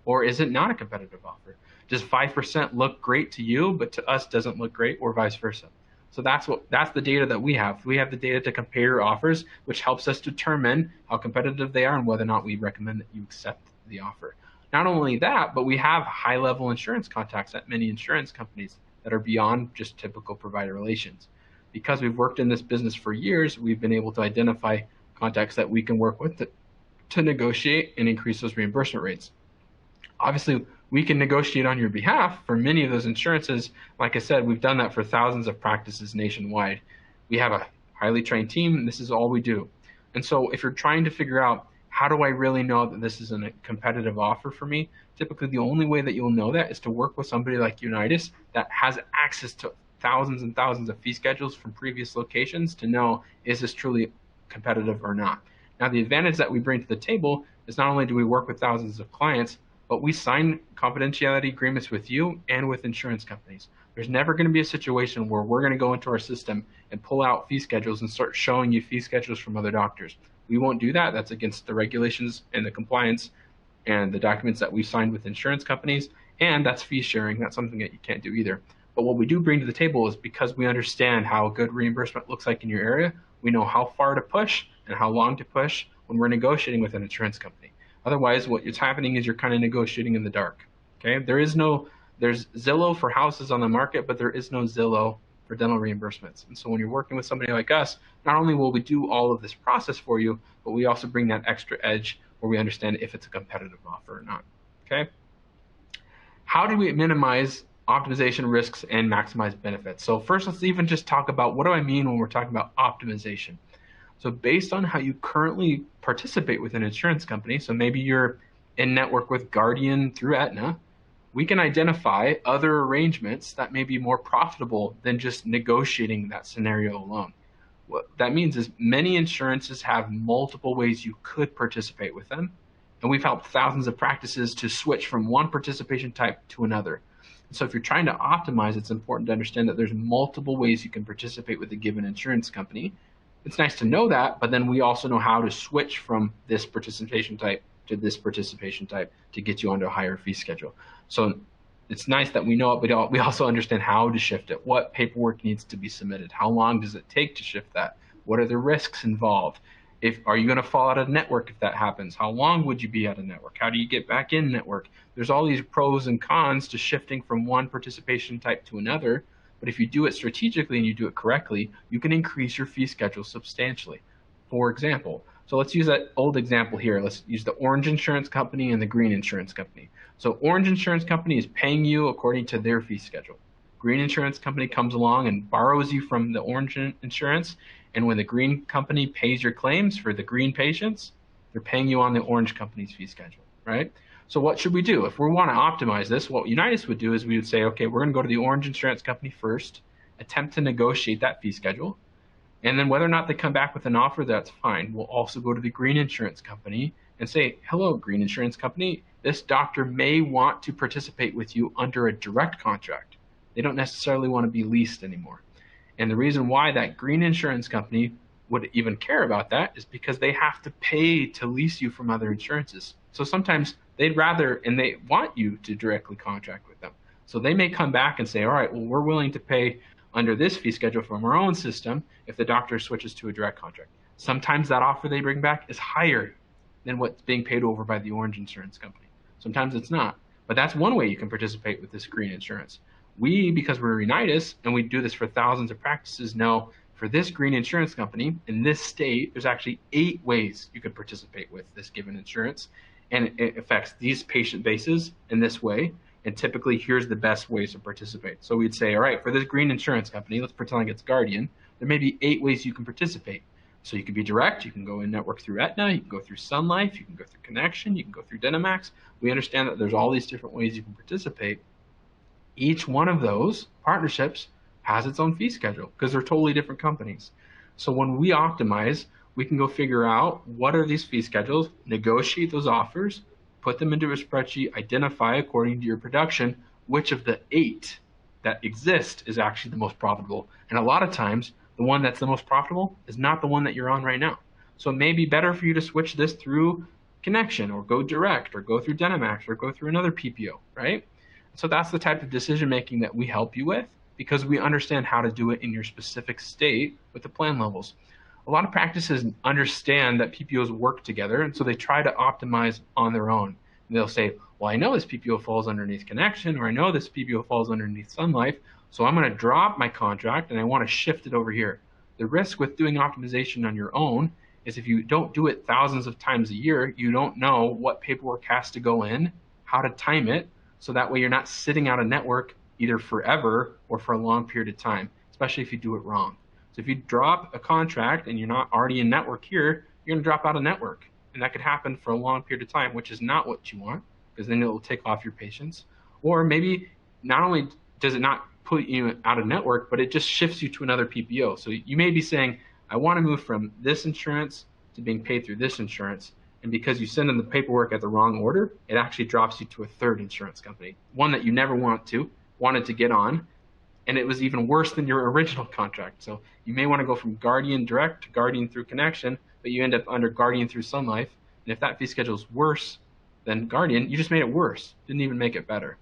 or is it not a competitive offer? Does 5% look great to you, but to us doesn't look great, or vice versa? So that's the data that we have. We have the data to compare offers, which helps us determine how competitive they are and whether or not we recommend that you accept the offer. Not only that, but we have high-level insurance contacts at many insurance companies that are beyond just typical provider relations. Because we've worked in this business for years, we've been able to identify contacts that we can work with to negotiate and increase those reimbursement rates. Obviously, we can negotiate on your behalf for many of those insurances. Like I said, we've done that for thousands of practices nationwide. We have a highly trained team, and this is all we do. And so if you're trying to figure out, how do I really know that this is a competitive offer for me? Typically, the only way that you'll know that is to work with somebody like Unitas that has access to thousands and thousands of fee schedules from previous locations to know, is this truly competitive or not? Now, the advantage that we bring to the table is not only do we work with thousands of clients, but we sign confidentiality agreements with you and with insurance companies. There's never going to be a situation where we're going to go into our system and pull out fee schedules and start showing you fee schedules from other doctors. We won't do that. That's against the regulations and the compliance and the documents that we signed with insurance companies, and that's fee sharing. That's something that you can't do either. But what we do bring to the table is, because we understand how good reimbursement looks like in your area, we know how far to push and how long to push when we're negotiating with an insurance company. Otherwise, what is happening is you're kind of negotiating in the dark. Okay, there's Zillow for houses on the market, but there is no Zillow for dental reimbursements. And so when you're working with somebody like us, not only will we do all of this process for you, but we also bring that extra edge where we understand if it's a competitive offer or not. Okay, how do we minimize optimization risks and maximize benefits? So first, let's even just talk about, what do I mean when we're talking about optimization? So based on how you currently participate with an insurance company, so maybe you're in network with Guardian through Aetna, we can identify other arrangements that may be more profitable than just negotiating that scenario alone. What that means is many insurances have multiple ways you could participate with them, and we've helped thousands of practices to switch from one participation type to another. So if you're trying to optimize, it's important to understand that there's multiple ways you can participate with a given insurance company. It's nice to know that, but then we also know how to switch from this participation type to this participation type to get you onto a higher fee schedule. So it's nice that we know it, but we also understand how to shift it. What paperwork needs to be submitted? How long does it take to shift that? What are the risks involved? Are you going to fall out of network if that happens? How long would you be out of network? How do you get back in network? There's all these pros and cons to shifting from one participation type to another. But if you do it strategically and you do it correctly, you can increase your fee schedule substantially. For example, so let's use that old example here. Let's use the orange insurance company and the green insurance company. So orange insurance company is paying you according to their fee schedule. Green insurance company comes along and borrows you from the orange insurance, and when the green company pays your claims for the green patients, they're paying you on the orange company's fee schedule, right? So what should we do? If we want to optimize this, what Unitas would do is we would say, okay, we're going to go to the orange insurance company first, attempt to negotiate that fee schedule, and then whether or not they come back with an offer, that's fine. We'll also go to the green insurance company and say, hello, green insurance company, this doctor may want to participate with you under a direct contract. They don't necessarily want to be leased anymore. And the reason why that green insurance company would even care about that is because they have to pay to lease you from other insurances. So sometimes they'd rather, and they want you to directly contract with them. So they may come back and say, all right, well, we're willing to pay under this fee schedule from our own system if the doctor switches to a direct contract. Sometimes that offer they bring back is higher than what's being paid over by the orange insurance company. Sometimes it's not. But that's one way you can participate with this green insurance. We, because we're Unitas, and we do this for thousands of practices, know for this green insurance company in this state, there's actually 8 ways you could participate with this given insurance. And it affects these patient bases in this way. And typically, here's the best ways to participate. So we'd say, all right, for this green insurance company, let's pretend like it's Guardian, there may be 8 ways you can participate. So you can be direct, you can go in network through Aetna, you can go through Sun Life, you can go through Connection, you can go through Dynamax. We understand that there's all these different ways you can participate. Each one of those partnerships has its own fee schedule because they're totally different companies. So when we optimize, we can go figure out what are these fee schedules, negotiate those offers, put them into a spreadsheet, identify according to your production which of the 8 that exist is actually the most profitable. And a lot of times, the one that's the most profitable is not the one that you're on right now. So it may be better for you to switch this through Connection or go direct or go through Dynamax or go through another PPO, right? So that's the type of decision making that we help you with because we understand how to do it in your specific state with the plan levels. A lot of practices understand that PPOs work together, and so they try to optimize on their own. And they'll say, well, I know this PPO falls underneath Connection, or I know this PPO falls underneath Sun Life, so I'm going to drop my contract and I want to shift it over here. The risk with doing optimization on your own is if you don't do it thousands of times a year, you don't know what paperwork has to go in, how to time it, so that way you're not sitting out of network either forever or for a long period of time, especially if you do it wrong. So if you drop a contract and you're not already in network here, you're going to drop out of network. And that could happen for a long period of time, which is not what you want, because then it will take off your patients. Or maybe not only does it not put you out of network, but it just shifts you to another PPO. So you may be saying, I want to move from this insurance to being paid through this insurance. And because you send in the paperwork at the wrong order, it actually drops you to a third insurance company, one that you never wanted to get on. And it was even worse than your original contract. So you may want to go from Guardian Direct to Guardian through Connection, but you end up under Guardian through Sun Life. And if that fee schedule is worse than Guardian, you just made it worse, didn't even make it better.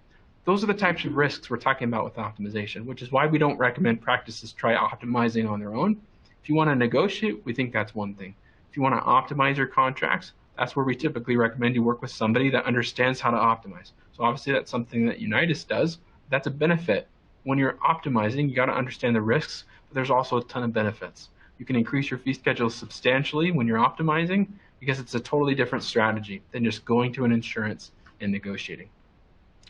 Those are the types of risks we're talking about with optimization, which is why we don't recommend practices try optimizing on their own. If you want to negotiate, we think that's one thing. If you want to optimize your contracts, that's where we typically recommend you work with somebody that understands how to optimize. So obviously that's something that Unitas does. That's a benefit. When you're optimizing, you got to understand the risks, but there's also a ton of benefits. You can increase your fee schedule substantially when you're optimizing because it's a totally different strategy than just going to an insurance and negotiating.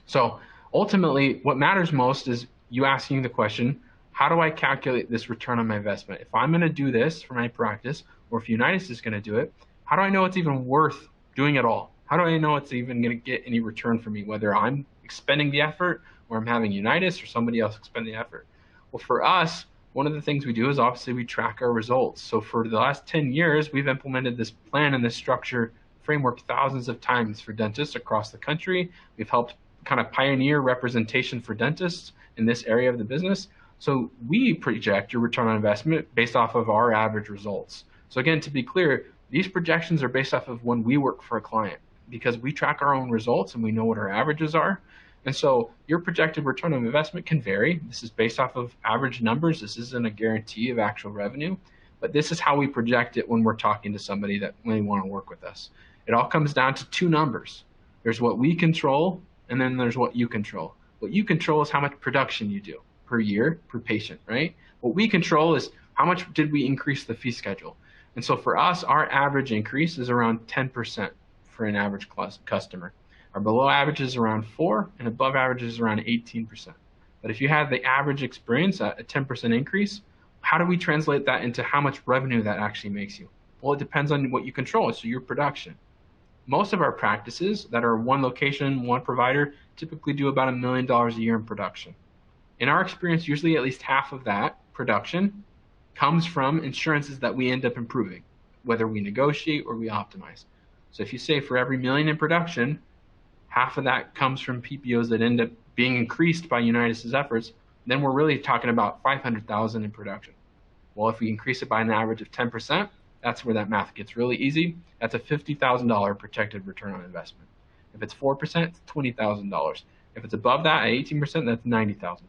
So ultimately, what matters most is you asking the question, how do I calculate this return on my investment? If I'm going to do this for my practice, or if Unitas is going to do it, how do I know it's even worth doing it all? How do I know it's even going to get any return for me, whether I'm expending the effort or I'm having Unitas or somebody else expend the effort? Well, for us, one of the things we do is obviously we track our results. So for the last 10 years, we've implemented this plan and this structure framework thousands of times for dentists across the country. We've helped kind of pioneer representation for dentists in this area of the business. So we project your return on investment based off of our average results. So again, to be clear, these projections are based off of when we work for a client because we track our own results and we know what our averages are. And so your projected return on investment can vary. This is based off of average numbers. This isn't a guarantee of actual revenue, but this is how we project it when we're talking to somebody that may want to work with us. It all comes down to two numbers. There's what we control, and then there's what you control. What you control is how much production you do per year, per patient, right? What we control is how much did we increase the fee schedule. And so for us, our average increase is around 10% for an average customer. Our below average is around 4%, and above average is around 18%. But if you have the average experience at a 10% increase, how do we translate that into how much revenue that actually makes you? Well, it depends on what you control, so your production. Most of our practices that are one location, one provider, typically do about $1 million a year in production. In our experience, usually at least half of that production comes from insurances that we end up improving, whether we negotiate or we optimize. So if you say for every $1 million in production, half of that comes from PPOs that end up being increased by Unitas' efforts, then we're really talking about $500,000 in production. Well, if we increase it by an average of 10%, that's where that math gets really easy. That's a $50,000 protected return on investment. If it's 4%, it's $20,000. If it's above that at 18%, that's $90,000.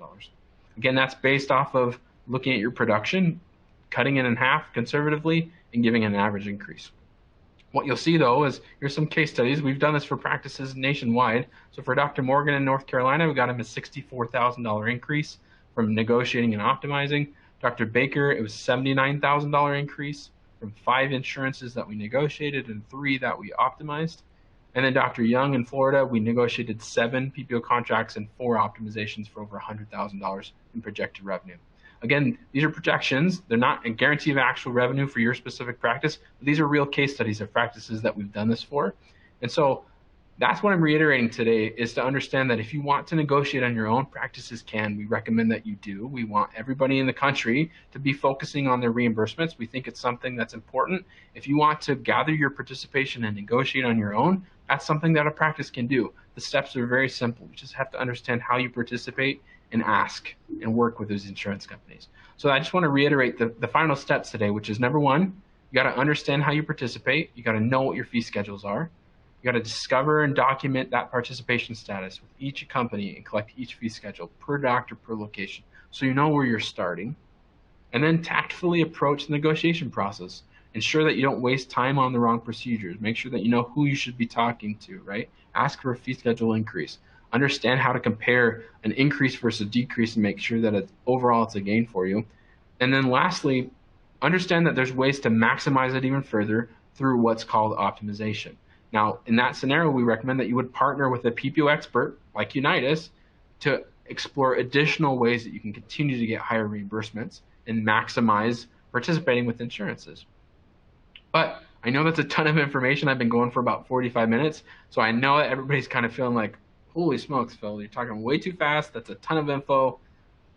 Again, that's based off of looking at your production, cutting it in half conservatively, and giving an average increase. What you'll see though is here's some case studies. We've done this for practices nationwide. So for Dr. Morgan in North Carolina, we got him a $64,000 increase from negotiating and optimizing. Dr. Baker, it was $79,000 increase from 5 insurances that we negotiated and 3 that we optimized. And then Dr. Young in Florida, we negotiated 7 PPO contracts and 4 optimizations for over $100,000 in projected revenue. Again, these are projections. They're not a guarantee of actual revenue for your specific practice, but these are real case studies of practices that we've done this for. And so that's what I'm reiterating today, is to understand that if you want to negotiate on your own, practices can. We recommend that you do. We want everybody in the country to be focusing on their reimbursements. We think it's something that's important. If you want to gather your participation and negotiate on your own, that's something that a practice can do. The steps are very simple. You just have to understand how you participate and ask and work with those insurance companies. So I just want to reiterate the final steps today, which is number 1, you got to understand how you participate. You got to know what your fee schedules are. You got to discover and document that participation status with each company and collect each fee schedule per doctor, per location, so you know where you're starting. And then tactfully approach the negotiation process. Ensure that you don't waste time on the wrong procedures. Make sure that you know who you should be talking to, right? Ask for a fee schedule increase. Understand how to compare an increase versus a decrease and make sure that overall it's a gain for you. And then lastly, understand that there's ways to maximize it even further through what's called optimization. Now, in that scenario, we recommend that you would partner with a PPO expert like Unitas to explore additional ways that you can continue to get higher reimbursements and maximize participating with insurances. But I know that's a ton of information. I've been going for about 45 minutes, so I know that everybody's kind of feeling like, holy smokes, Phil, you're talking way too fast. That's a ton of info.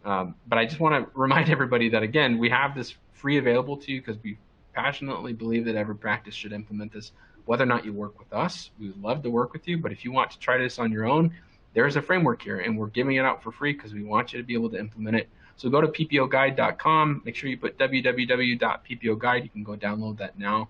But I just want to remind everybody that, again, we have this free available to you because we passionately believe that every practice should implement this. Whether or not you work with us, we would love to work with you. But if you want to try this on your own, there's a framework here, and we're giving it out for free because we want you to be able to implement it. So go to ppoguide.com. Make sure you put www.ppoguide. You can go download that now.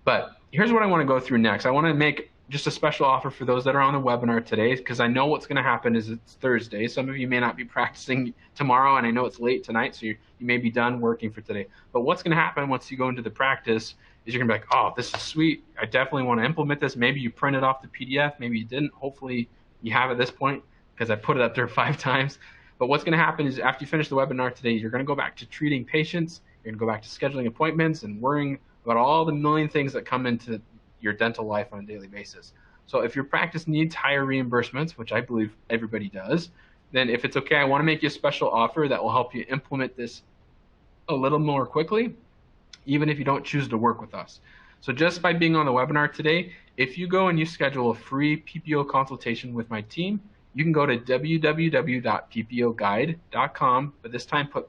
But here's what I want to go through next. I want to make just a special offer for those that are on the webinar today, because I know what's going to happen is it's Thursday. Some of you may not be practicing tomorrow, and I know it's late tonight, so you may be done working for today. But what's going to happen once you go into the practice is you're going to be like, oh, this is sweet. I definitely want to implement this. Maybe you printed off the PDF. Maybe you didn't. Hopefully you have at this point because I put it up there 5 times. But what's going to happen is after you finish the webinar today, you're going to go back to treating patients. You're going to go back to scheduling appointments and worrying about all the million things that come into your dental life on a daily basis. So if your practice needs higher reimbursements, which I believe everybody does, then if it's okay, I want to make you a special offer that will help you implement this a little more quickly, even if you don't choose to work with us. So just by being on the webinar today, if you go and you schedule a free PPO consultation with my team, you can go to www.ppoguide.com, but this time put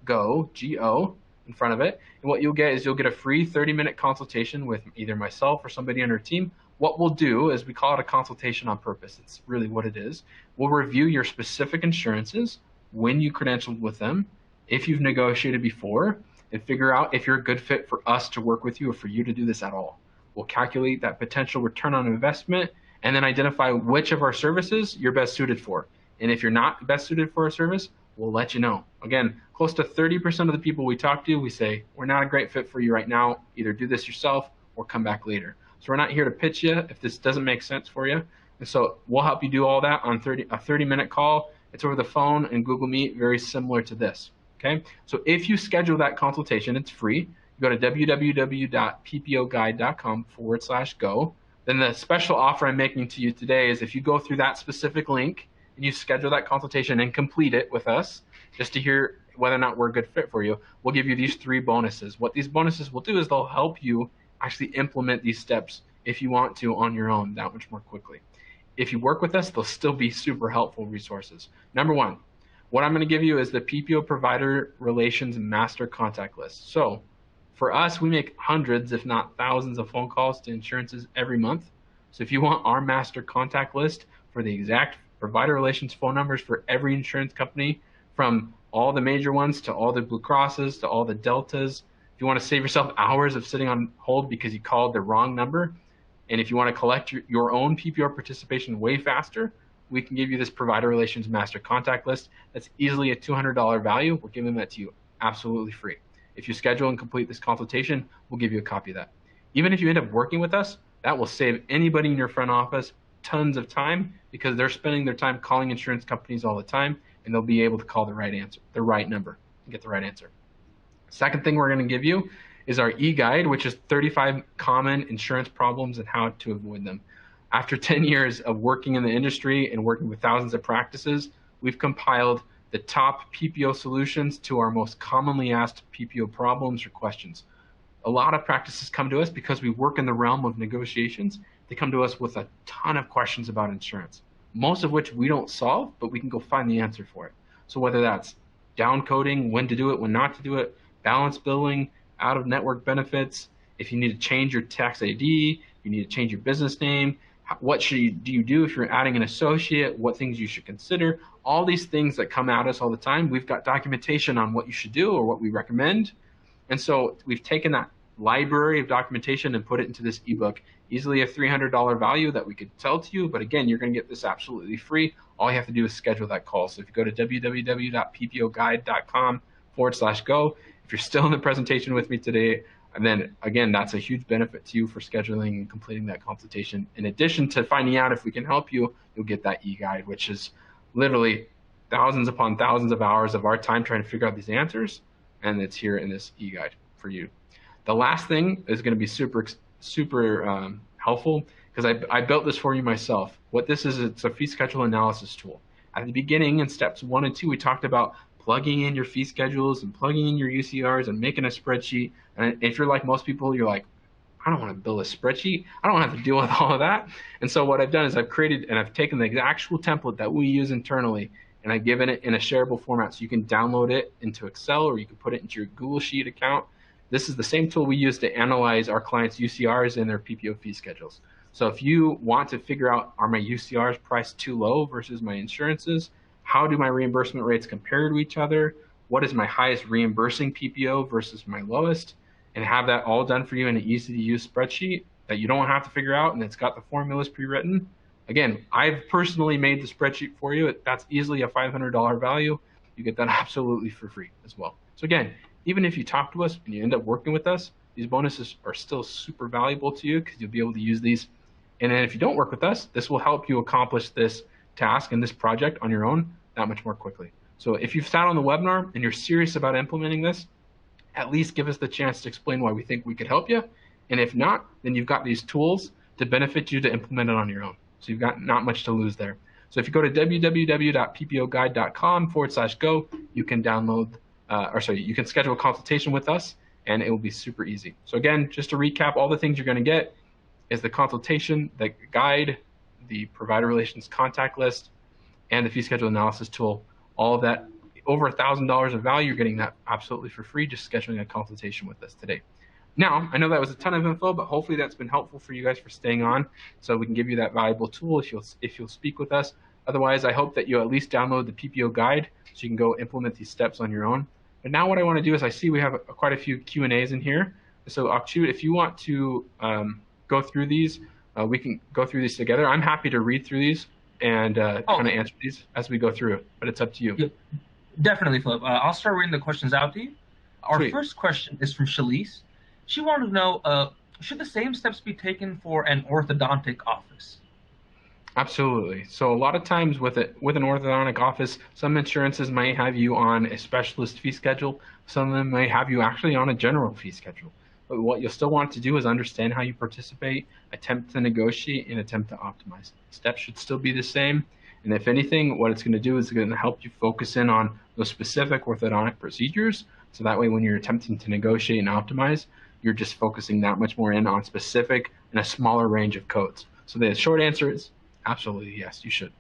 /go, G-O, in front of it. And what you'll get is you'll get a free 30-minute consultation with either myself or somebody on our team. What we'll do is we call it a consultation on purpose. It's really what it is. We'll review your specific insurances, when you credentialed with them, if you've negotiated before, and figure out if you're a good fit for us to work with you or for you to do this at all. We'll calculate that potential return on investment and then identify which of our services you're best suited for. And if you're not best suited for a service, we'll let you know. Again, close to 30% of the people we talk to, we say, we're not a great fit for you right now. Either do this yourself or come back later. So we're not here to pitch you if this doesn't make sense for you. And so we'll help you do all that on a 30-minute call. It's over the phone and Google Meet, very similar to this. Okay, so if you schedule that consultation, it's free. You go to www.ppoguide.com/go. Then the special offer I'm making to you today is if you go through that specific link and you schedule that consultation and complete it with us, just to hear whether or not we're a good fit for you, we'll give you these 3 bonuses. What these bonuses will do is they'll help you actually implement these steps if you want to on your own that much more quickly. If you work with us, they'll still be super helpful resources. Number 1, what I'm going to give you is the PPO Provider Relations Master Contact List. So for us, we make hundreds, if not thousands, of phone calls to insurances every month. So if you want our master contact list for the exact provider relations phone numbers for every insurance company, from all the major ones to all the Blue Crosses to all the Deltas, if you want to save yourself hours of sitting on hold because you called the wrong number, and if you want to collect your own PPO participation way faster, we can give you this provider relations master contact list. That's easily a $200 value. We're giving that to you absolutely free. If you schedule and complete this consultation, we'll give you a copy of that. Even if you end up working with us, that will save anybody in your front office tons of time because they're spending their time calling insurance companies all the time, and they'll be able to call the right answer, the right number, and get the right answer. Second thing we're going to give you is our e-guide, which is 35 common insurance problems and how to avoid them. After 10 years of working in the industry and working with thousands of practices, we've compiled the top PPO solutions to our most commonly asked PPO problems or questions. A lot of practices come to us because we work in the realm of negotiations. They come to us with a ton of questions about insurance, most of which we don't solve, but we can go find the answer for it. So whether that's down coding, when to do it, when not to do it, balance billing, out-of-network benefits, if you need to change your tax ID, you need to change your business name, what do you do if you're adding an associate, what things you should consider, all these things that come at us all the time. We've got documentation on what you should do or what we recommend. And so we've taken that library of documentation and put it into this ebook, easily a $300 value that we could sell to you. But again, you're going to get this absolutely free. All you have to do is schedule that call. So if you go to www.ppoguide.com/go, if you're still in the presentation with me today, And then again, that's a huge benefit to you for scheduling and completing that consultation. In addition to finding out if we can help you, you'll get that e-guide, which is literally thousands upon thousands of hours of our time trying to figure out these answers. And it's here in this e-guide for you. The last thing is going to be super helpful because I built this for you myself. What this is, it's a fee schedule analysis tool. At the beginning in steps 1 and 2, we talked about plugging in your fee schedules and plugging in your UCRs and making a spreadsheet. And if you're like most people, you're like, I don't want to build a spreadsheet. I don't have to deal with all of that. And so what I've done is I've created and I've taken the actual template that we use internally and I've given it in a shareable format so you can download it into Excel or you can put it into your Google Sheet account. This is the same tool we use to analyze our clients' UCRs and their PPO fee schedules. So if you want to figure out, are my UCRs priced too low versus my insurances? How do my reimbursement rates compare to each other? What is my highest reimbursing PPO versus my lowest? And have that all done for you in an easy to use spreadsheet that you don't have to figure out and it's got the formulas pre-written. Again, I've personally made the spreadsheet for you. That's easily a $500 value. You get that absolutely for free as well. So again, even if you talk to us and you end up working with us, these bonuses are still super valuable to you because you'll be able to use these. And then if you don't work with us, this will help you accomplish this task and this project on your own that much more quickly. So if you've sat on the webinar and you're serious about implementing this, at least give us the chance to explain why we think we could help you. And if not, then you've got these tools to benefit you to implement it on your own. So you've got not much to lose there. So if you go to www.ppoguide.com/go, you can download, you can schedule a consultation with us and it will be super easy. So again, just to recap, all the things you're going to get is the consultation, the guide, the provider relations contact list, and the fee schedule analysis tool. All of that, over $1,000 of value, you're getting that absolutely for free, just scheduling a consultation with us today. Now, I know that was a ton of info, but hopefully that's been helpful for you guys for staying on, so we can give you that valuable tool if you'll speak with us. Otherwise, I hope that you at least download the PPO guide so you can go implement these steps on your own. But now what I want to do is I see we have quite a few Q&As in here. So Akshay, if you want to go through these, we can go through these together. I'm happy to read through these and kind of answer these as we go through it, but it's up to you. Yeah, definitely, Philip. I'll start reading the questions out to you. Our Sweet. first question is from Shalise. She wanted to know, should the same steps be taken for an orthodontic office? Absolutely. So a lot of times with an orthodontic office, some insurances may have you on a specialist fee schedule. Some of them may have you actually on a general fee schedule. But what you'll still want to do is understand how you participate, attempt to negotiate, and attempt to optimize. Steps should still be the same. And if anything, what it's going to do is it's going to help you focus in on those specific orthodontic procedures. So that way when you're attempting to negotiate and optimize, you're just focusing that much more in on specific and a smaller range of codes. So the short answer is absolutely yes, you should.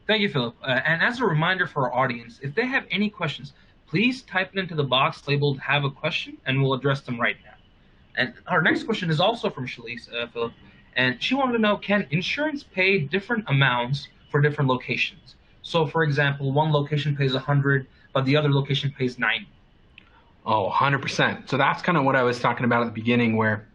Thank you, Philip. And as a reminder for our audience, if they have any questions, please type it into the box labeled "Have a Question," and we'll address them right now. And our next question is also from Shalise, Philip, and she wanted to know, can insurance pay different amounts for different locations? So, for example, one location pays 100, but the other location pays 90. Oh, 100%. So that's kind of what I was talking about at the beginning, where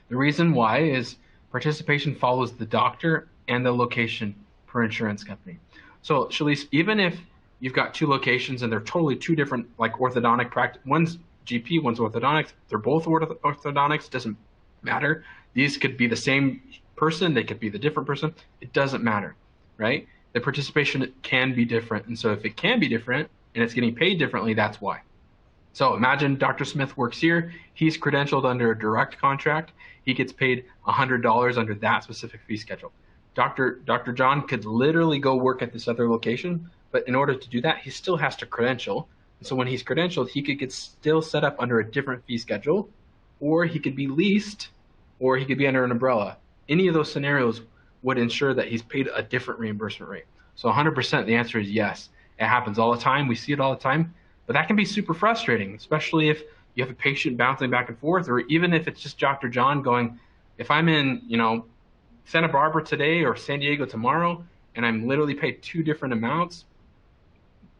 the reason why is participation follows the doctor and the location per insurance company. So, Shalise, even if you've got two locations and they're totally two different, like orthodontic practice, one's GP, one's orthodontics, they're both orthodontics, doesn't matter. These could be the same person, they could be the different person, it doesn't matter, right? The participation can be different. And so if it can be different and it's getting paid differently, that's why. So imagine Dr. Smith works here, he's credentialed under a direct contract, he gets paid $100 under that specific fee schedule. Dr. John could literally go work at this other location, but in order to do that, he still has to credential. And so when he's credentialed, he could get still set up under a different fee schedule, or he could be leased, or he could be under an umbrella. Any of those scenarios would ensure that he's paid a different reimbursement rate. So 100%, the answer is yes. It happens all the time. We see it all the time. But that can be super frustrating, especially if you have a patient bouncing back and forth, or even if it's just Dr. John going, if I'm in, Santa Barbara today or San Diego tomorrow, and I'm literally paid two different amounts,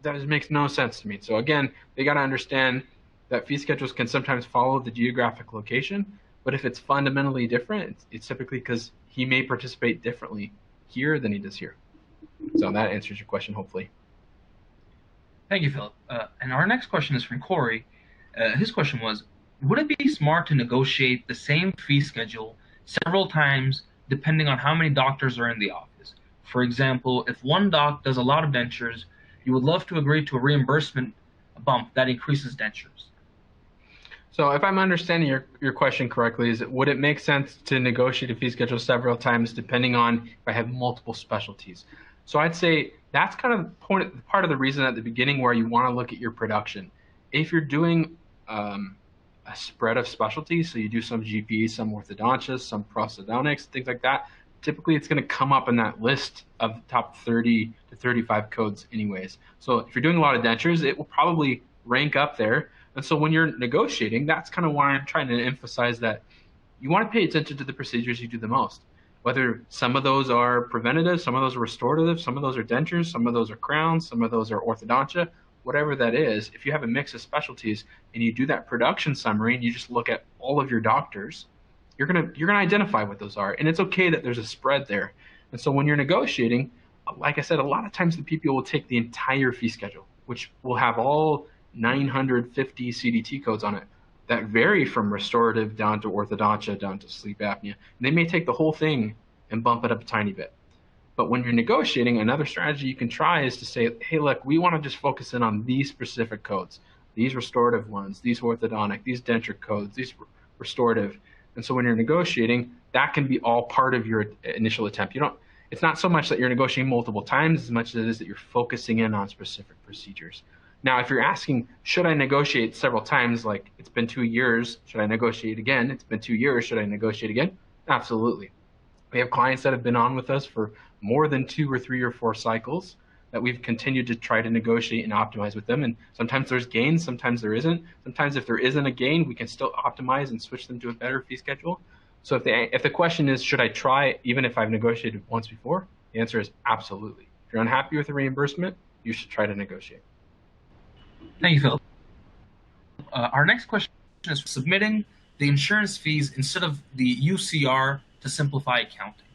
that just makes no sense to me. So again, they got to understand that fee schedules can sometimes follow the geographic location, but if it's fundamentally different, it's typically because he may participate differently here than he does here. So that answers your question, hopefully. Thank you, Philip. And our next question is from Corey. His question was, Would it be smart to negotiate the same fee schedule several times depending on how many doctors are in the office? For example, if one doc does a lot of dentures, you would love to agree to a reimbursement bump that increases dentures. So if I'm understanding your question correctly, would it make sense to negotiate a fee schedule several times depending on if I have multiple specialties? So I'd say that's kind of part of the reason at the beginning where you want to look at your production. If you're doing a spread of specialties, so you do some GPs, some orthodontists, some prosthodontics, things like that, typically it's going to come up in that list of the top 30 to 35 codes anyways. So if you're doing a lot of dentures, it will probably rank up there. And so when you're negotiating, that's kind of why I'm trying to emphasize that you want to pay attention to the procedures you do the most. Whether some of those are preventative, some of those are restorative, some of those are dentures, some of those are crowns, some of those are orthodontia, whatever that is. If you have a mix of specialties and you do that production summary and you just look at all of your doctors, you're gonna identify what those are. And it's okay that there's a spread there. And so when you're negotiating, like I said, a lot of times the PPO will take the entire fee schedule, which will have all 950 CDT codes on it that vary from restorative down to orthodontia down to sleep apnea. And they may take the whole thing and bump it up a tiny bit. But when you're negotiating, another strategy you can try is to say, hey, look, we want to just focus in on these specific codes, these restorative ones, these orthodontic, these denture codes, these restorative. And so when you're negotiating, that can be all part of your initial attempt. It's not so much that you're negotiating multiple times as much as it is that you're focusing in on specific procedures. Now, if you're asking, should I negotiate several times, like it's been 2 years, should I negotiate again? It's been 2 years, should I negotiate again? Absolutely. We have clients that have been on with us for more than 2 or 3 or 4 cycles that we've continued to try to negotiate and optimize with them. And sometimes there's gains, sometimes there isn't. Sometimes if there isn't a gain, we can still optimize and switch them to a better fee schedule. So if the question is, should I try even if I've negotiated once before? The answer is absolutely. If you're unhappy with the reimbursement, you should try to negotiate. Thank you, Philip. Our next question is submitting the insurance fees instead of the UCR to simplify accounting.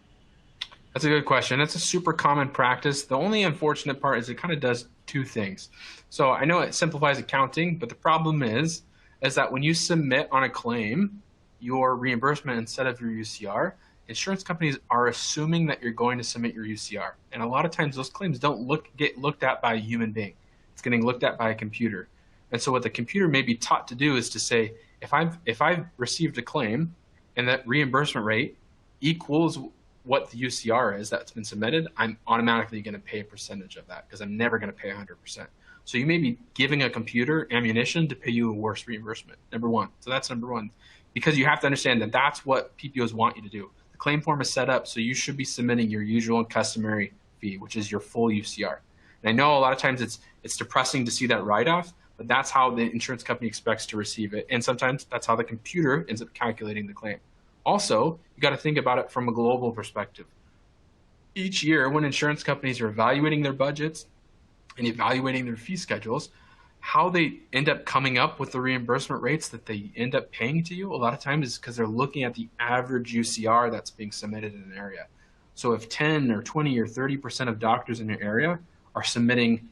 That's a good question. That's a super common practice. The only unfortunate part is it kind of does 2 things. So I know it simplifies accounting, but the problem is that when you submit on a claim your reimbursement instead of your UCR, insurance companies are assuming that you're going to submit your UCR. And a lot of times those claims don't get looked at by a human being. It's getting looked at by a computer. And so what the computer may be taught to do is to say, if I've received a claim and that reimbursement rate equals what the UCR is that's been submitted, I'm automatically going to pay a percentage of that because I'm never going to pay 100%. So you may be giving a computer ammunition to pay you a worse reimbursement, number one. So that's number one. Because you have to understand that that's what PPOs want you to do. The claim form is set up so you should be submitting your usual and customary fee, which is your full UCR. And I know a lot of times it's depressing to see that write-off, but that's how the insurance company expects to receive it. And sometimes that's how the computer ends up calculating the claim. Also, you got to think about it from a global perspective. Each year, when insurance companies are evaluating their budgets and evaluating their fee schedules, how they end up coming up with the reimbursement rates that they end up paying to you a lot of times is because they're looking at the average UCR that's being submitted in an area. So if 10 or 20 or 30% of doctors in your area are submitting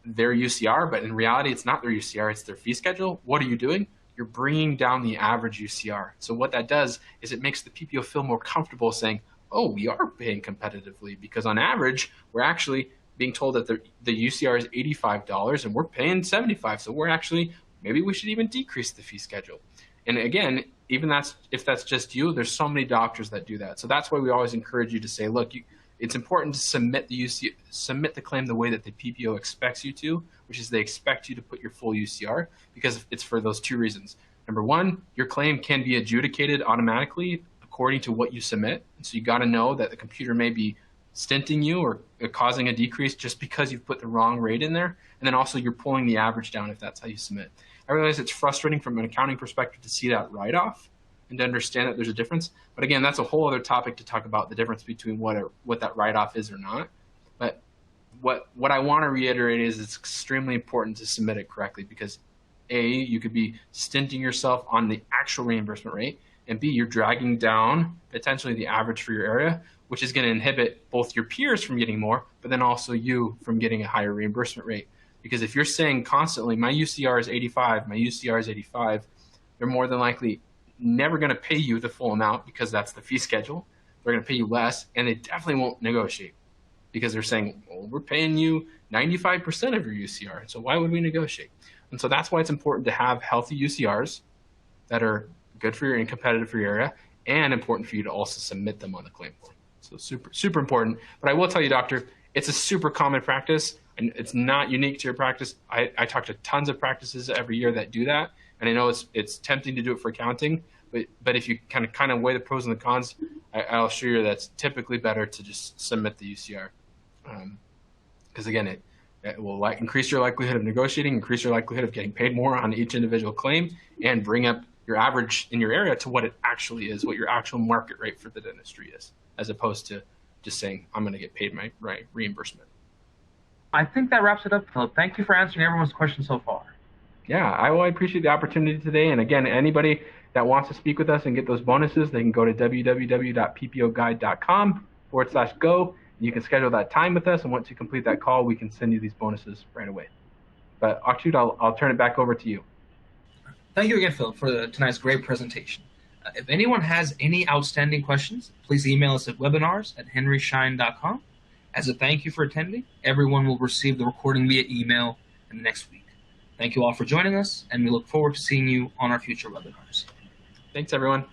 their UCR, but in reality it's not their UCR, it's their fee schedule, what are you doing? You're bringing down the average UCR. So what that does is it makes the PPO feel more comfortable saying, oh, we are paying competitively because on average, we're actually being told that the UCR is $85 and we're paying $75. So we're actually, maybe we should even decrease the fee schedule. And again, even if that's just you, there's so many doctors that do that. So that's why we always encourage you to say, look, it's important to submit the claim the way that the PPO expects you to, which is they expect you to put your full UCR because it's for those 2 reasons. Number one, your claim can be adjudicated automatically according to what you submit. And so you got to know that the computer may be stinting you or causing a decrease just because you've put the wrong rate in there. And then also you're pulling the average down if that's how you submit. I realize it's frustrating from an accounting perspective to see that write-off and to understand that there's a difference. But again, that's a whole other topic to talk about the difference between what that write-off is or not. But what I want to reiterate is it's extremely important to submit it correctly because A, you could be stinting yourself on the actual reimbursement rate, and B, you're dragging down potentially the average for your area, which is going to inhibit both your peers from getting more, but then also you from getting a higher reimbursement rate. Because if you're saying constantly, my UCR is 85, my UCR is 85, they're more than likely never going to pay you the full amount because that's the fee schedule. They're going to pay you less, and they definitely won't negotiate because they're saying, well, we're paying you 95% of your UCR, so why would we negotiate? And so that's why it's important to have healthy UCRs that are good for you and competitive for your area, and important for you to also submit them on the claim form. So super, super important. But I will tell you, doctor, it's a super common practice, and it's not unique to your practice. I talk to tons of practices every year that do that, and I know it's tempting to do it for accounting, but if you kind of weigh the pros and the cons, I'll assure you that's typically better to just submit the UCR. Because again, it will increase your likelihood of negotiating, increase your likelihood of getting paid more on each individual claim, and bring up your average in your area to what it actually is, what your actual market rate for the dentistry is, as opposed to just saying, I'm going to get paid my reimbursement. I think that wraps it up, Philip. Thank you for answering everyone's questions so far. Yeah, I appreciate the opportunity today. And again, anybody that wants to speak with us and get those bonuses, they can go to www.ppoguide.com/go. You can schedule that time with us, and once you complete that call, we can send you these bonuses right away. But Akshut, I'll turn it back over to you. Thank you again, Philip, for tonight's great presentation. If anyone has any outstanding questions, please email us at webinars@henryschein.com. As a thank you for attending, everyone will receive the recording via email in the next week. Thank you all for joining us, and we look forward to seeing you on our future webinars. Thanks, everyone.